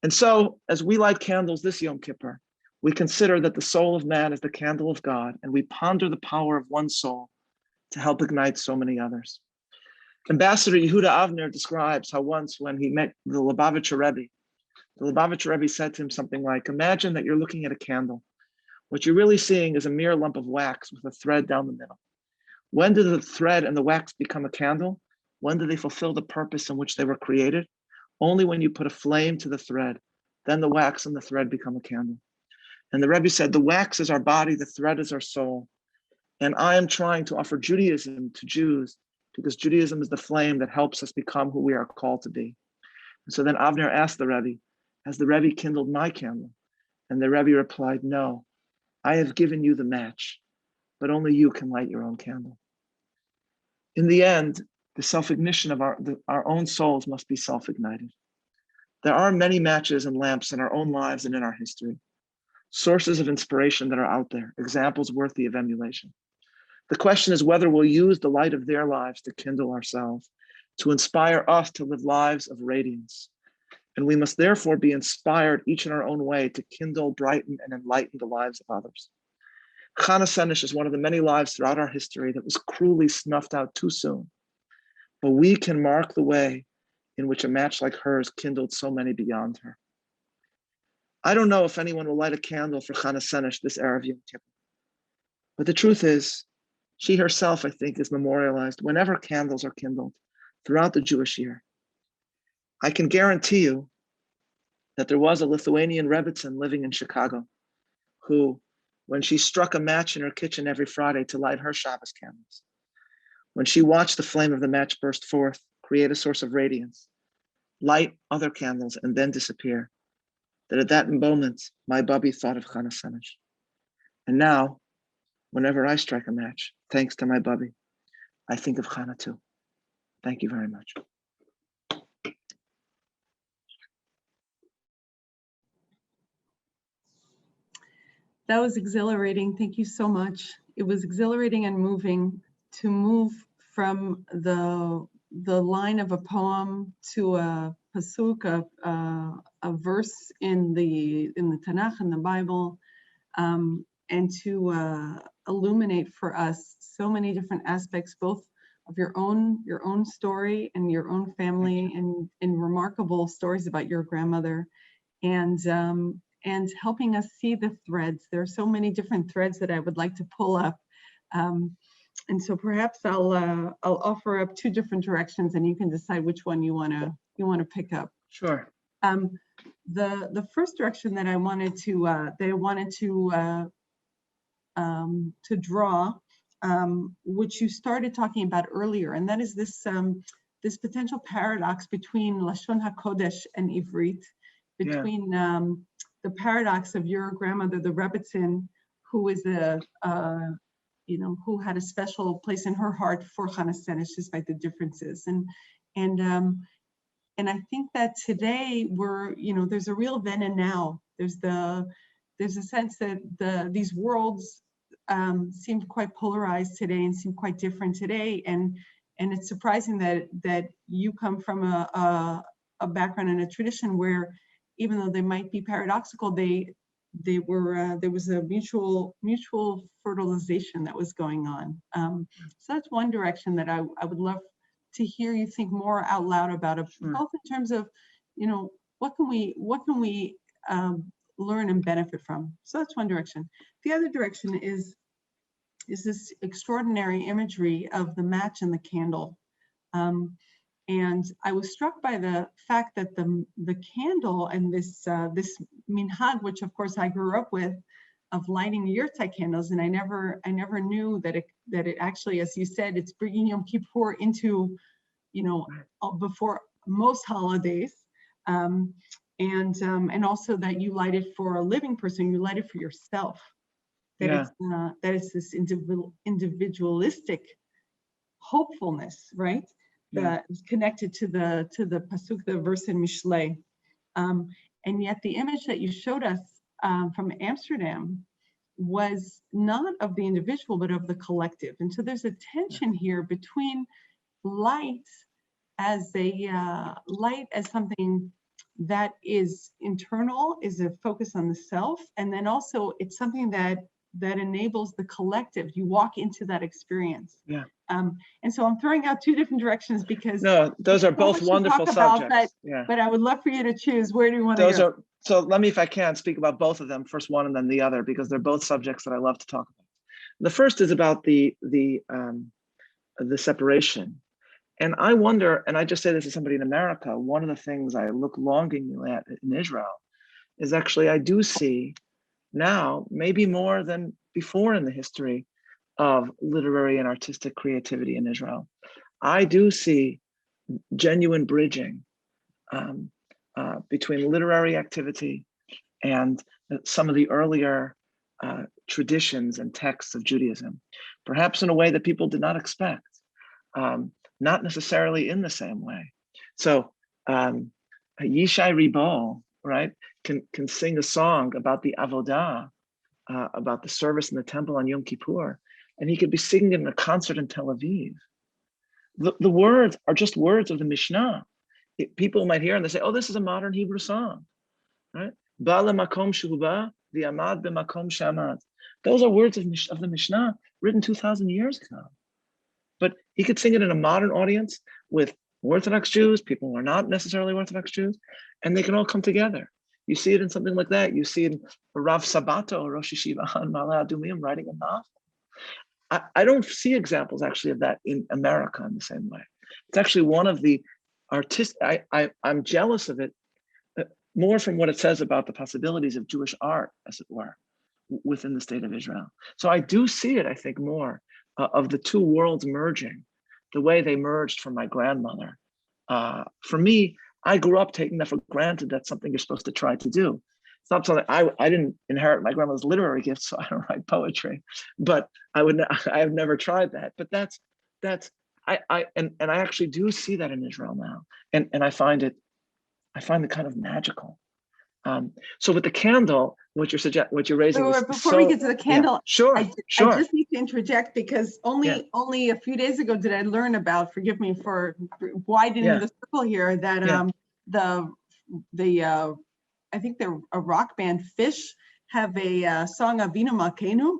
And so, as we light candles this Yom Kippur, we consider that the soul of man is the candle of God, and we ponder the power of one soul to help ignite so many others. Ambassador Yehuda Avner describes how once when he met the Lubavitcher Rebbe, the Lubavitcher Rebbe said to him something like, imagine that you're looking at a candle. What you're really seeing is a mere lump of wax with a thread down the middle. When do the thread and the wax become a candle? When do they fulfill the purpose in which they were created? Only when you put a flame to the thread, then the wax and the thread become a candle. And the Rebbe said, the wax is our body, the thread is our soul. And I am trying to offer Judaism to Jews because Judaism is the flame that helps us become who we are called to be. And so then Avner asked the Rebbe, has the Rebbe kindled my candle? And the Rebbe replied, no, I have given you the match, but only you can light your own candle. In the end, the self-ignition of our own souls must be self-ignited. There are many matches and lamps in our own lives and in our history, sources of inspiration that are out there, examples worthy of emulation. The question is whether we'll use the light of their lives to kindle ourselves, to inspire us to live lives of radiance. And we must therefore be inspired each in our own way to kindle, brighten, and enlighten the lives of others. Chana Senesh is one of the many lives throughout our history that was cruelly snuffed out too soon. But we can mark the way in which a match like hers kindled so many beyond her. I don't know if anyone will light a candle for Chana Senesh this Erev Yom Kippur. But the truth is, she herself, I think, is memorialized whenever candles are kindled throughout the Jewish year. I can guarantee you that there was a Lithuanian Rebbitzin living in Chicago who, when she struck a match in her kitchen every Friday to light her Shabbos candles, when she watched the flame of the match burst forth, create a source of radiance, light other candles, and then disappear, that at that moment, my Bubby thought of Chana Senesh. And now, whenever I strike a match, thanks to my Bubby, I think of Chana too. Thank you very much. That was exhilarating. Thank you so much. It was exhilarating and moving to move from the line of a poem to a pasuk, a verse in the Tanakh, in the Bible, and to illuminate for us so many different aspects, both of your own story and your own family, and remarkable stories about your grandmother, and helping us see the threads. There are so many different threads that I would like to pull up. And so perhaps I'll offer up two different directions, and you can decide which one you want to pick up. Sure. The first direction that I wanted to draw, which you started talking about earlier, and that is this potential paradox between Lashon HaKodesh and Ivrit, between the paradox of your grandmother, the Rebbitzin, who is who had a special place in her heart for Chana Senesh, despite the differences, and I think that today there's a real then and now. There's a sense that these worlds seem quite polarized today and seem quite different today, and it's surprising that you come from a background and a tradition where, even though they might be paradoxical, there was a mutual fertilization that was going on. So that's one direction that I would love to hear you think more out loud about, both in terms of, what can we learn and benefit from. So that's one direction. The other direction is this extraordinary imagery of the match and the candle. And I was struck by the fact that the candle and this minhag, which of course I grew up with, of lighting yurtzeit candles, and I never knew that it actually, as you said, it's bringing Yom Kippur into, before most holidays, and also that you light it for a living person, you light it for yourself. That it's this individualistic hopefulness, right? That is connected to the pasuk, the verse in Mishlei, and yet the image that you showed us from Amsterdam was not of the individual, but of the collective. And so there's a tension here between light as something that is internal, is a focus on the self, and then also it's something that enables the collective. You walk into that experience. Yeah. And so I'm throwing out two different directions because No, those are both wonderful subjects. But I would love for you to choose. Where do you want to Those go? are, so let me, if I can, speak about both of them, first one and then the other, because they're both subjects that I love to talk about. The first is about the separation. And I wonder, and I just say this to somebody in America, one of the things I look longingly at in Israel is actually I do see now, maybe more than before in the history of literary and artistic creativity in Israel, I do see genuine bridging between literary activity and some of the earlier traditions and texts of Judaism, perhaps in a way that people did not expect, not necessarily in the same way. So Yishai Ribol, right, can sing a song about the avodah, about the service in the temple on Yom Kippur, and he could be singing it in a concert in Tel Aviv. The words are just words of the Mishnah. People might hear and they say, oh, this is a modern Hebrew song, right? Ba lemakom shuba v'amad b'makom shamad. Those are words of the Mishnah written 2,000 years ago. But he could sing it in a modern audience with Orthodox Jews, people who are not necessarily Orthodox Jews, and they can all come together. You see it in something like that. You see it in Rav Sabato, Rosh Yeshiva on Ma'ale Adumim, writing a novel. I don't see examples actually of that in America in the same way. It's actually one of the I'm jealous of it more from what it says about the possibilities of Jewish art, as it were, within the state of Israel. So I do see it, I think, more of the two worlds merging, the way they merged from my grandmother. For me, I grew up taking that for granted. That's something you're supposed to try to do. It's not something I didn't inherit my grandmother's literary gifts, so I don't write poetry. But I have never tried that. But I actually do see that in Israel now, and I find it kind of magical. So with the candle, what you're raising. Before we get to the candle, yeah, sure. I just need to interject because only a few days ago did I learn about. Forgive me for widening the circle here. That I think they're a rock band, Fish, have a song Avinu Malkeinu.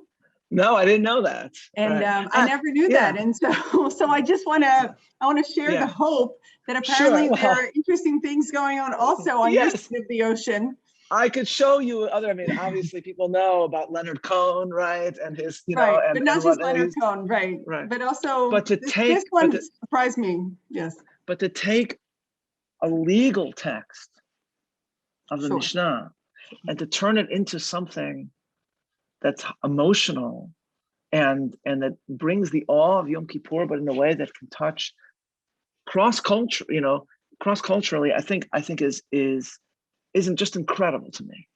No, I didn't know that. And I never knew that. And so I just want to share the hope that apparently there are interesting things going on also on your side of the ocean. I could show you obviously people know about Leonard Cohen, right? And his, but not just Leonard Cohen, right? But also, this one surprised me, yes. But to take a legal text of the Mishnah and to turn it into something that's emotional and that brings the awe of Yom Kippur, but in a way that can touch cross-culturally, I think isn't just incredible to me.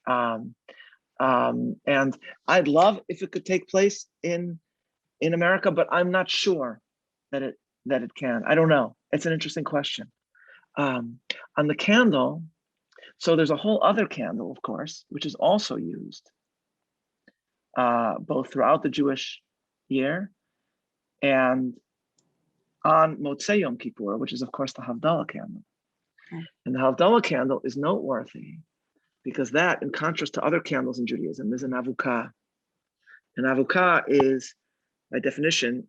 And I'd love if it could take place in America, but I'm not sure that it can. I don't know. It's an interesting question. On the candle, so there's a whole other candle, of course, which is also used both throughout the Jewish year and on Motzei Yom Kippur, which is, of course, the Havdalah candle. And the Havdalah candle is noteworthy because that, in contrast to other candles in Judaism, is an avukah. An avukah is, by definition,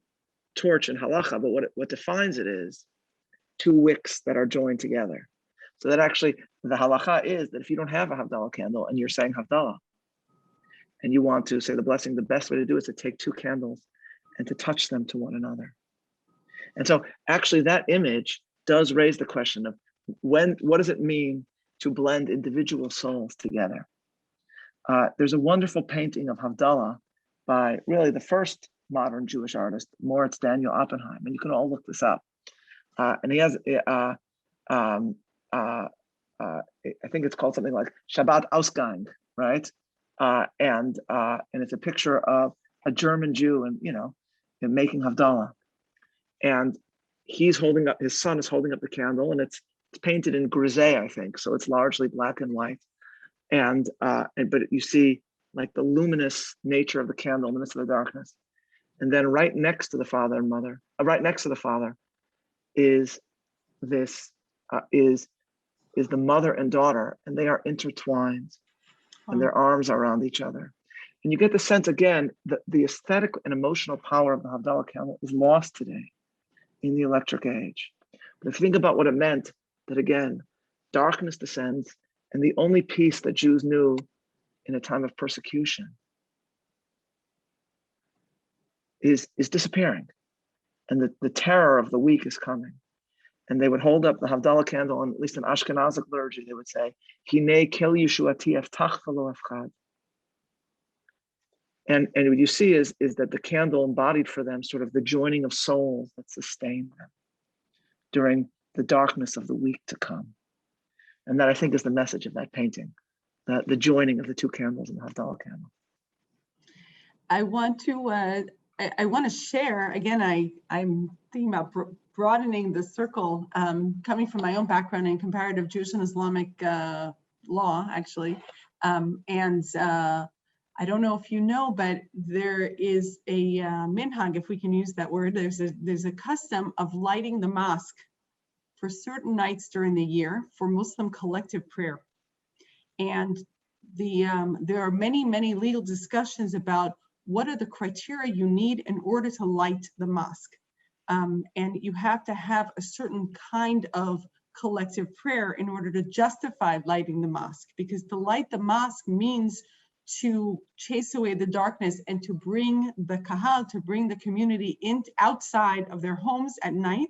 torch in halacha, but what defines it is two wicks that are joined together. So that actually, the halacha is that if you don't have a Havdalah candle and you're saying Havdalah, and you want to say the blessing, the best way to do it is to take two candles and to touch them to one another. And so actually that image does raise the question of what does it mean to blend individual souls together? There's a wonderful painting of Havdalah by really the first modern Jewish artist, Moritz Daniel Oppenheim, and you can all look this up. And he has, I think it's called something like Shabbat Ausgang, right? And it's a picture of a German Jew and making Havdalah. And he's holding up, his son is holding up the candle, and it's painted in grisaille, I think. So it's largely black and white. But you see like the luminous nature of the candle in the midst of the darkness. And then right next to the father and mother, right next to the father is this, is the mother and daughter, and they are intertwined and their arms are around each other. And you get the sense again that the aesthetic and emotional power of the Havdalah candle is lost today in the electric age. But if you think about what it meant, that again, darkness descends, and the only peace that Jews knew in a time of persecution is disappearing. And the terror of the weak is coming. And they would hold up the Havdalah candle, and at least in Ashkenazic liturgy, they would say, Hinei kel yeshuati eftach v'lo efchad. And what you see is that the candle embodied for them sort of the joining of souls that sustain them during the darkness of the week to come. And that, I think, is the message of that painting, the joining of the two candles in the Havdalah candle. I want to share, again, I'm thinking about broadening the circle, coming from my own background in comparative Jewish and Islamic law, actually. I don't know if you know, but there is a minhag, if we can use that word. There's a custom of lighting the mosque for certain nights during the year for Muslim collective prayer. And there are many, many legal discussions about what are the criteria you need in order to light the mosque. And you have to have a certain kind of collective prayer in order to justify lighting the mosque, because to light the mosque means to chase away the darkness and to bring the kahal, to bring the community outside of their homes at night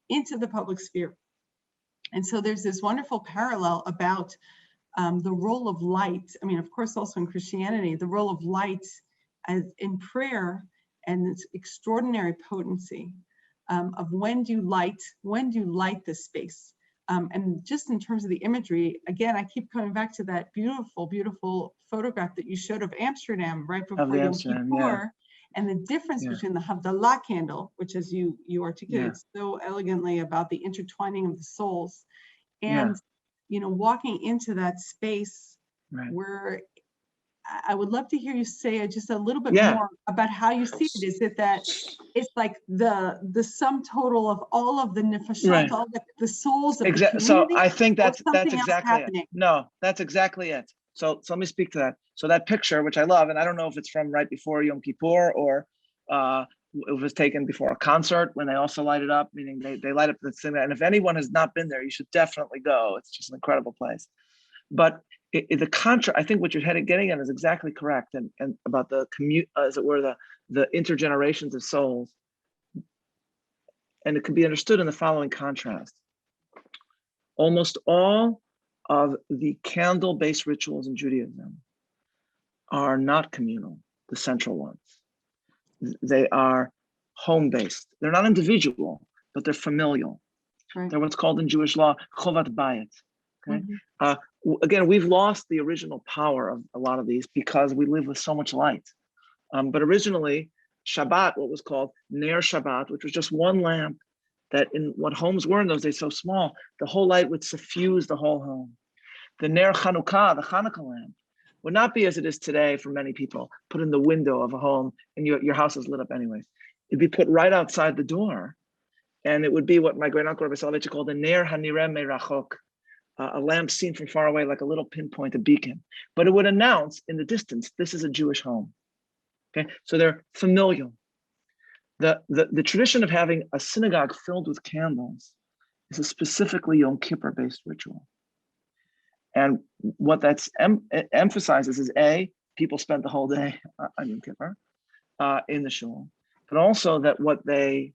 into the public sphere. And so there's this wonderful parallel about the role of light. I mean, of course, also in Christianity, the role of light as in prayer and its extraordinary potency of when do you light the space. And just in terms of the imagery, again, I keep coming back to that beautiful, beautiful photograph that you showed of Amsterdam right before Yom Kippur, and the difference between the Havdalah candle, which, as you articulated so elegantly about the intertwining of the souls, and walking into that space where I would love to hear you say just a little bit more about how you see it. Is it that it's like the sum total of all of the nefashot, all the souls of the community? So I think that's exactly it. No, that's exactly it. So let me speak to that. So that picture, which I love, and I don't know if it's from right before Yom Kippur or it was taken before a concert when they also light it up, meaning they light up the thing. And if anyone has not been there, you should definitely go. It's just an incredible place. But I think what you're getting at is exactly correct, and about the as it were, the intergenerations of souls. And it can be understood in the following contrast. Almost all of the candle-based rituals in Judaism are not communal, the central ones. They are home-based. They're not individual, but they're familial. Right. They're what's called in Jewish law, chovat bayit. Okay. Again, we've lost the original power of a lot of these because we live with so much light. But originally, Shabbat, what was called Ner Shabbat, which was just one lamp, that in what homes were in those days so small, the whole light would suffuse the whole home. The Ner Chanukah, the Hanukkah lamp, would not be as it is today for many people, put in the window of a home and your house is lit up anyways. It'd be put right outside the door. And it would be what my great uncle Rabbi Soloveichik called the Ner Hanireh Merachok, a lamp seen from far away, like a little pinpoint, a beacon. But it would announce in the distance, this is a Jewish home. Okay, so they're familial. The tradition of having a synagogue filled with candles is a specifically Yom Kippur based ritual. And what that emphasizes is people spent the whole day on Yom Kippur in the shul, but also that what they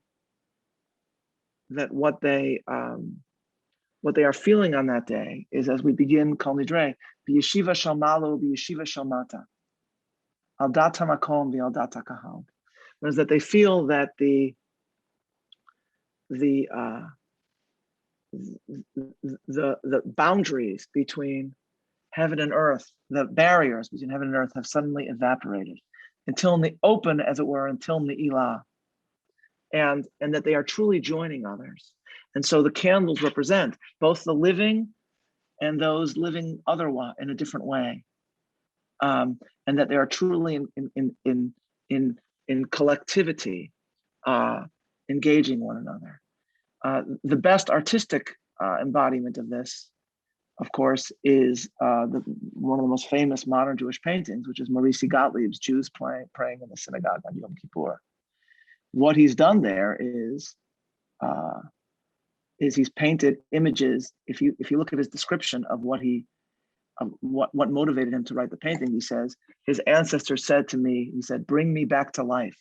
are feeling on that day is, as we begin Kol Nidrei, b'yeshiva shel malu, b'yeshiva shel mata, al dat hamakom v'al dat hakahal. Is that they feel that the boundaries between heaven and earth, the barriers between heaven and earth, have suddenly evaporated until the open, as it were, until Ne'ilah, and that they are truly joining others. And so the candles represent both the living and those living otherwise in a different way. and that they are truly in collectivity, engaging one another. The best artistic embodiment of this, of course, is one of the most famous modern Jewish paintings, which is Maurice Gottlieb's Jews praying in the synagogue on Yom Kippur. What he's done there is he's painted images. If you look at his description of what motivated him to write the painting, he says, his ancestors said to me, he said, bring me back to life.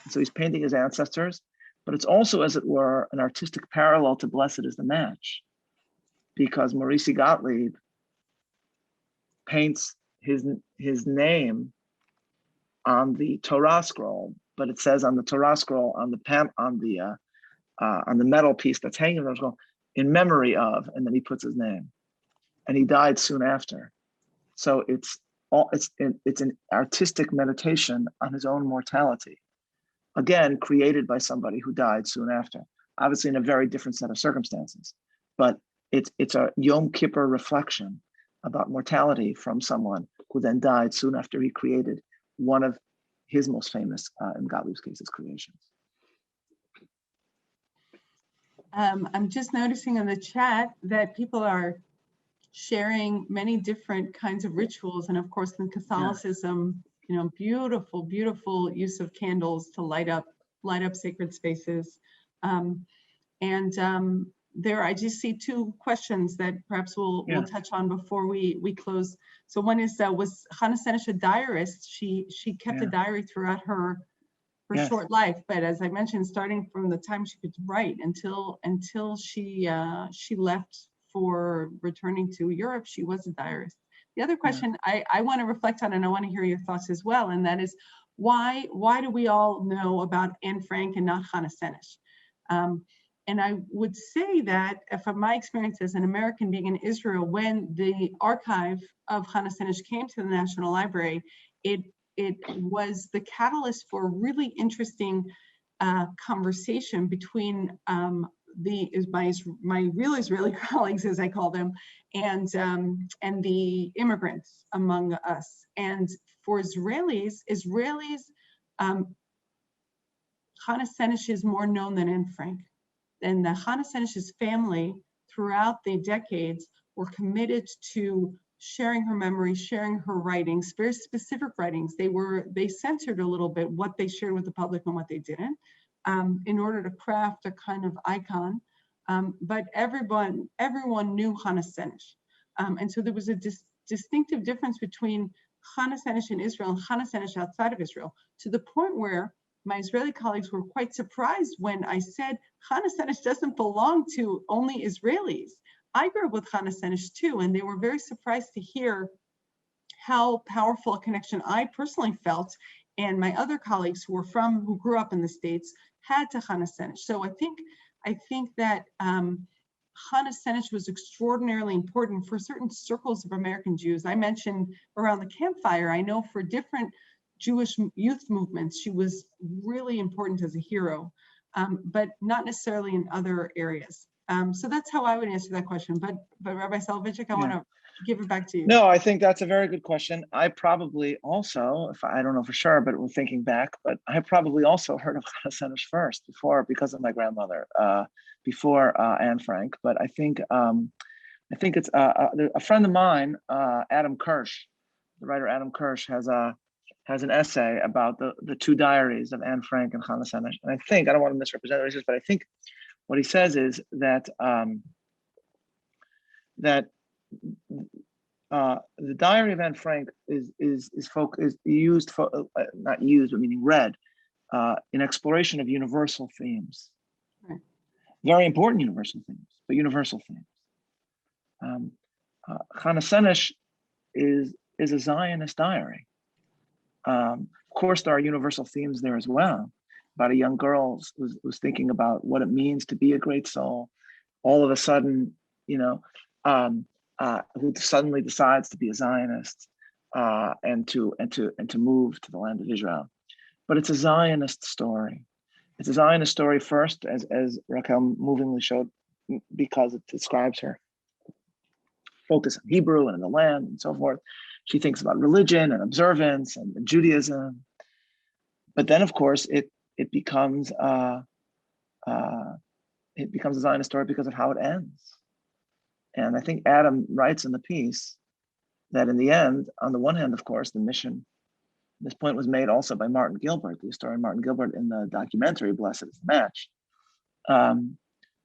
And so he's painting his ancestors, but it's also, as it were, an artistic parallel to Blessed is the Match, because Maurice Gottlieb paints his name on the Torah scroll, but it says on the Torah scroll, on the metal piece that's hanging on the scroll, in memory of, and then he puts his name. And he died soon after. So it's an artistic meditation on his own mortality, again, created by somebody who died soon after, obviously in a very different set of circumstances, but it's a Yom Kippur reflection about mortality from someone who then died soon after he created one of his most famous, in Gottlieb's case, his creations. I'm just noticing in the chat that people are sharing many different kinds of rituals, and of course in Catholicism, you know, beautiful use of candles to light up sacred spaces. There I just see two questions that perhaps we'll touch on before we close. So one is, was Chana Senesh a diarist? She kept a diary throughout her short life, but as I mentioned, starting from the time she could write until she left for returning to Europe, she was a diarist. The other question I want to reflect on, and I want to hear your thoughts as well, and that is, why do we all know about Anne Frank and not Chana Senesh? And I would say that from my experience as an American being in Israel, when the archive of Chana Senesh came to the National Library, it was the catalyst for a really interesting conversation between my real Israeli colleagues, as I call them, and the immigrants among us. And for Israelis, Chana Senesh is more known than Anne Frank. And the Chana Senesh's family throughout the decades were committed to sharing her memory, sharing her writings, very specific writings. They censored a little bit what they shared with the public and what they didn't, in order to craft a kind of icon. But everyone knew Chana Senesh. And so there was a distinctive difference between Chana Senesh in Israel and Chana Senesh outside of Israel, to the point where my Israeli colleagues were quite surprised when I said, Chana Senesh doesn't belong to only Israelis. I grew up with Chana Senesh too, and they were very surprised to hear how powerful a connection I personally felt, and my other colleagues who grew up in the States had to Chana Senesh. So I think that Chana Senesh was extraordinarily important for certain circles of American Jews. I mentioned around the campfire, I know for different Jewish youth movements, she was really important as a hero, but not necessarily in other areas. So that's how I would answer that question. But Rabbi Soloveichik, I want to give it back to you. No, I think that's a very good question. I probably also, I don't know for sure, but we're thinking back, but I probably also heard of Chana Senesh first because of my grandmother, before Anne Frank. But I think it's a friend of mine, Adam Kirsch, the writer Adam Kirsch, has an essay about the two diaries of Anne Frank and Chana Senesh. And I think, I don't want to misrepresent what he says, but I think what he says is that the diary of Anne Frank is used for, not used, but meaning read, in exploration of universal themes. Right. Very important universal themes, but universal themes. Chana Senesh is a Zionist diary. Of course, there are universal themes there as well, about a young girl who's thinking about what it means to be a great soul. All of a sudden, who suddenly decides to be a Zionist and to move to the land of Israel. But it's a Zionist story. It's a Zionist story first, as Raquel movingly showed, because it describes her focus on Hebrew and in the land and so forth. she thinks about religion and observance and Judaism. But then, of course, it becomes a Zionist story because of how it ends. And I think Adam writes in the piece that in the end, on the one hand, of course, the mission, this point was made also by Martin Gilbert, the historian Martin Gilbert, in the documentary Blessed is the Match,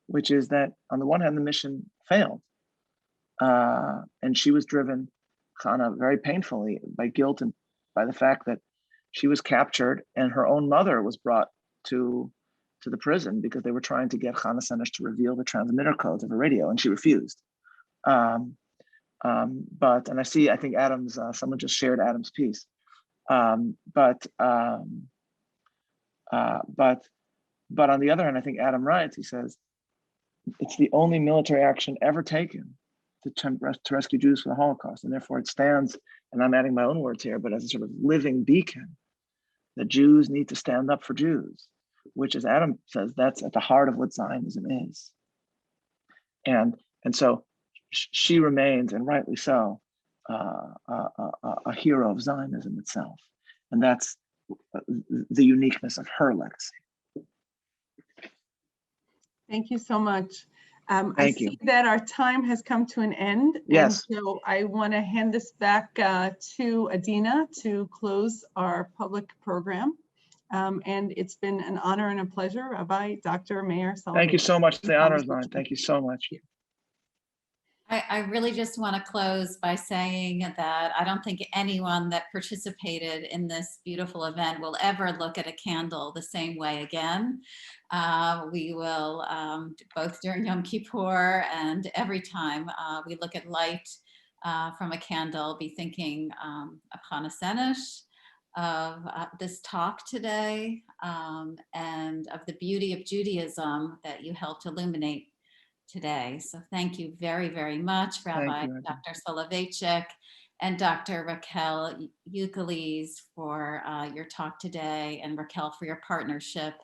which is that on the one hand, the mission failed. And she was driven, Chana, very painfully by guilt and by the fact that she was captured and her own mother was brought to the prison because they were trying to get Chana Senesh to reveal the transmitter codes of her radio, and she refused. And I think Adam's, someone just shared Adam's piece. But on the other hand, I think Adam writes, he says, it's the only military action ever taken to rescue Jews from the Holocaust. And therefore it stands, and I'm adding my own words here, but as a sort of living beacon, that Jews need to stand up for Jews, which, as Adam says, that's at the heart of what Zionism is. And so she remains, and rightly so, a hero of Zionism itself. And that's the uniqueness of her legacy. Thank you so much. I Thank you. see that our time has come to an end. Yes. And so I want to hand this back to Adina to close our public program. And it's been an honor and a pleasure, Rabbi Dr. Meir Soloveichik. Thank you so much. The honor is mine. Thank you so much. I really just want to close by saying that I don't think anyone that participated in this beautiful event will ever look at a candle the same way again. We will, both during Yom Kippur and every time we look at light from a candle, be thinking of Chana Senesh, of this talk today, and of the beauty of Judaism that you helped illuminate today. So thank you very, very much, Rabbi Dr. Soloveichik and Dr. Raquel Euclides for your talk today, and Raquel for your partnership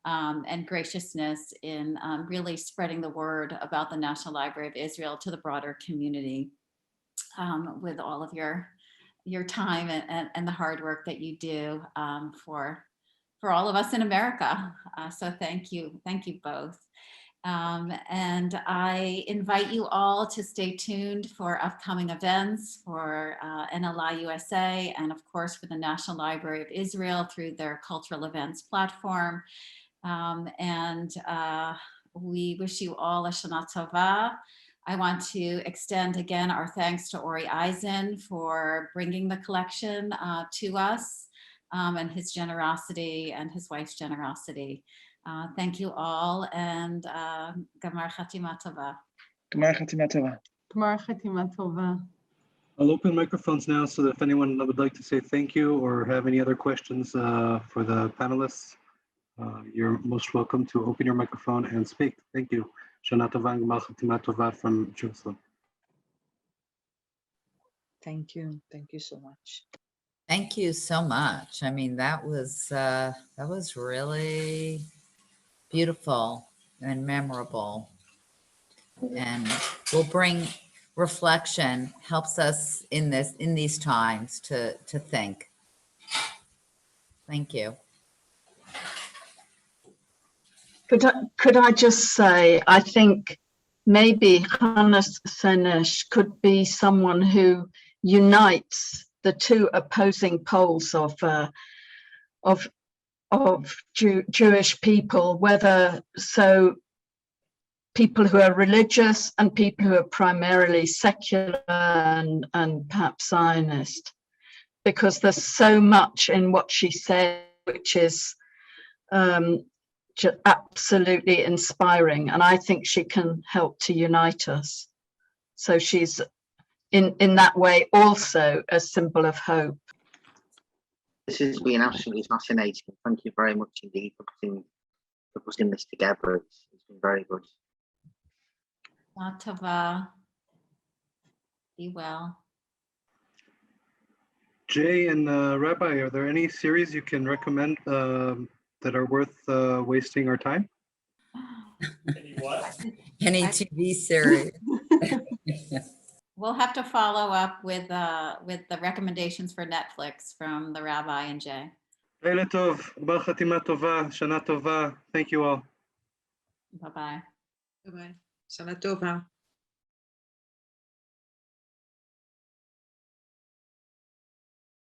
and graciousness in really spreading the word about the National Library of Israel to the broader community with all of your time and the hard work that you do for all of us in America. So thank you both. And I invite you all to stay tuned for upcoming events for NLI USA, and of course for the National Library of Israel through their cultural events platform. And we wish you all a Shana Tova. I want to extend again our thanks to Ori Eisen for bringing the collection to us, and his generosity and his wife's generosity. Thank you all, and Gamar Chatima Tova. Gamar Chatima Tova. Gamar Chatima Tova. I'll open microphones now so that if anyone would like to say thank you or have any other questions for the panelists, you're most welcome to open your microphone and speak. Thank you. Shana Tova and Gamar Chatima Tova from Jerusalem. Thank you. Thank you so much. Thank you so much. I mean, that was really beautiful and memorable, and will bring reflection, helps us in these times to think. Thank you. Could I just say, I think maybe Chana Senesh could be someone who unites the two opposing poles of Jewish people, whether so people who are religious and people who are primarily secular and perhaps Zionist, because there's so much in what she said which is absolutely inspiring, and I think she can help to unite us. So she's in that way also a symbol of hope. This has been absolutely fascinating. Thank you very much indeed for putting this together. It's been very good. Tova. Be well. Jay and Rabbi, are there any series you can recommend that are worth wasting our time? Any TV series? We'll have to follow up with the recommendations for Netflix from the Rabbi and Jay. לילה טוב, גמר חתימה טובה, שנה טובה. Thank you all. Bye-bye. Bye-bye. Shana Tova.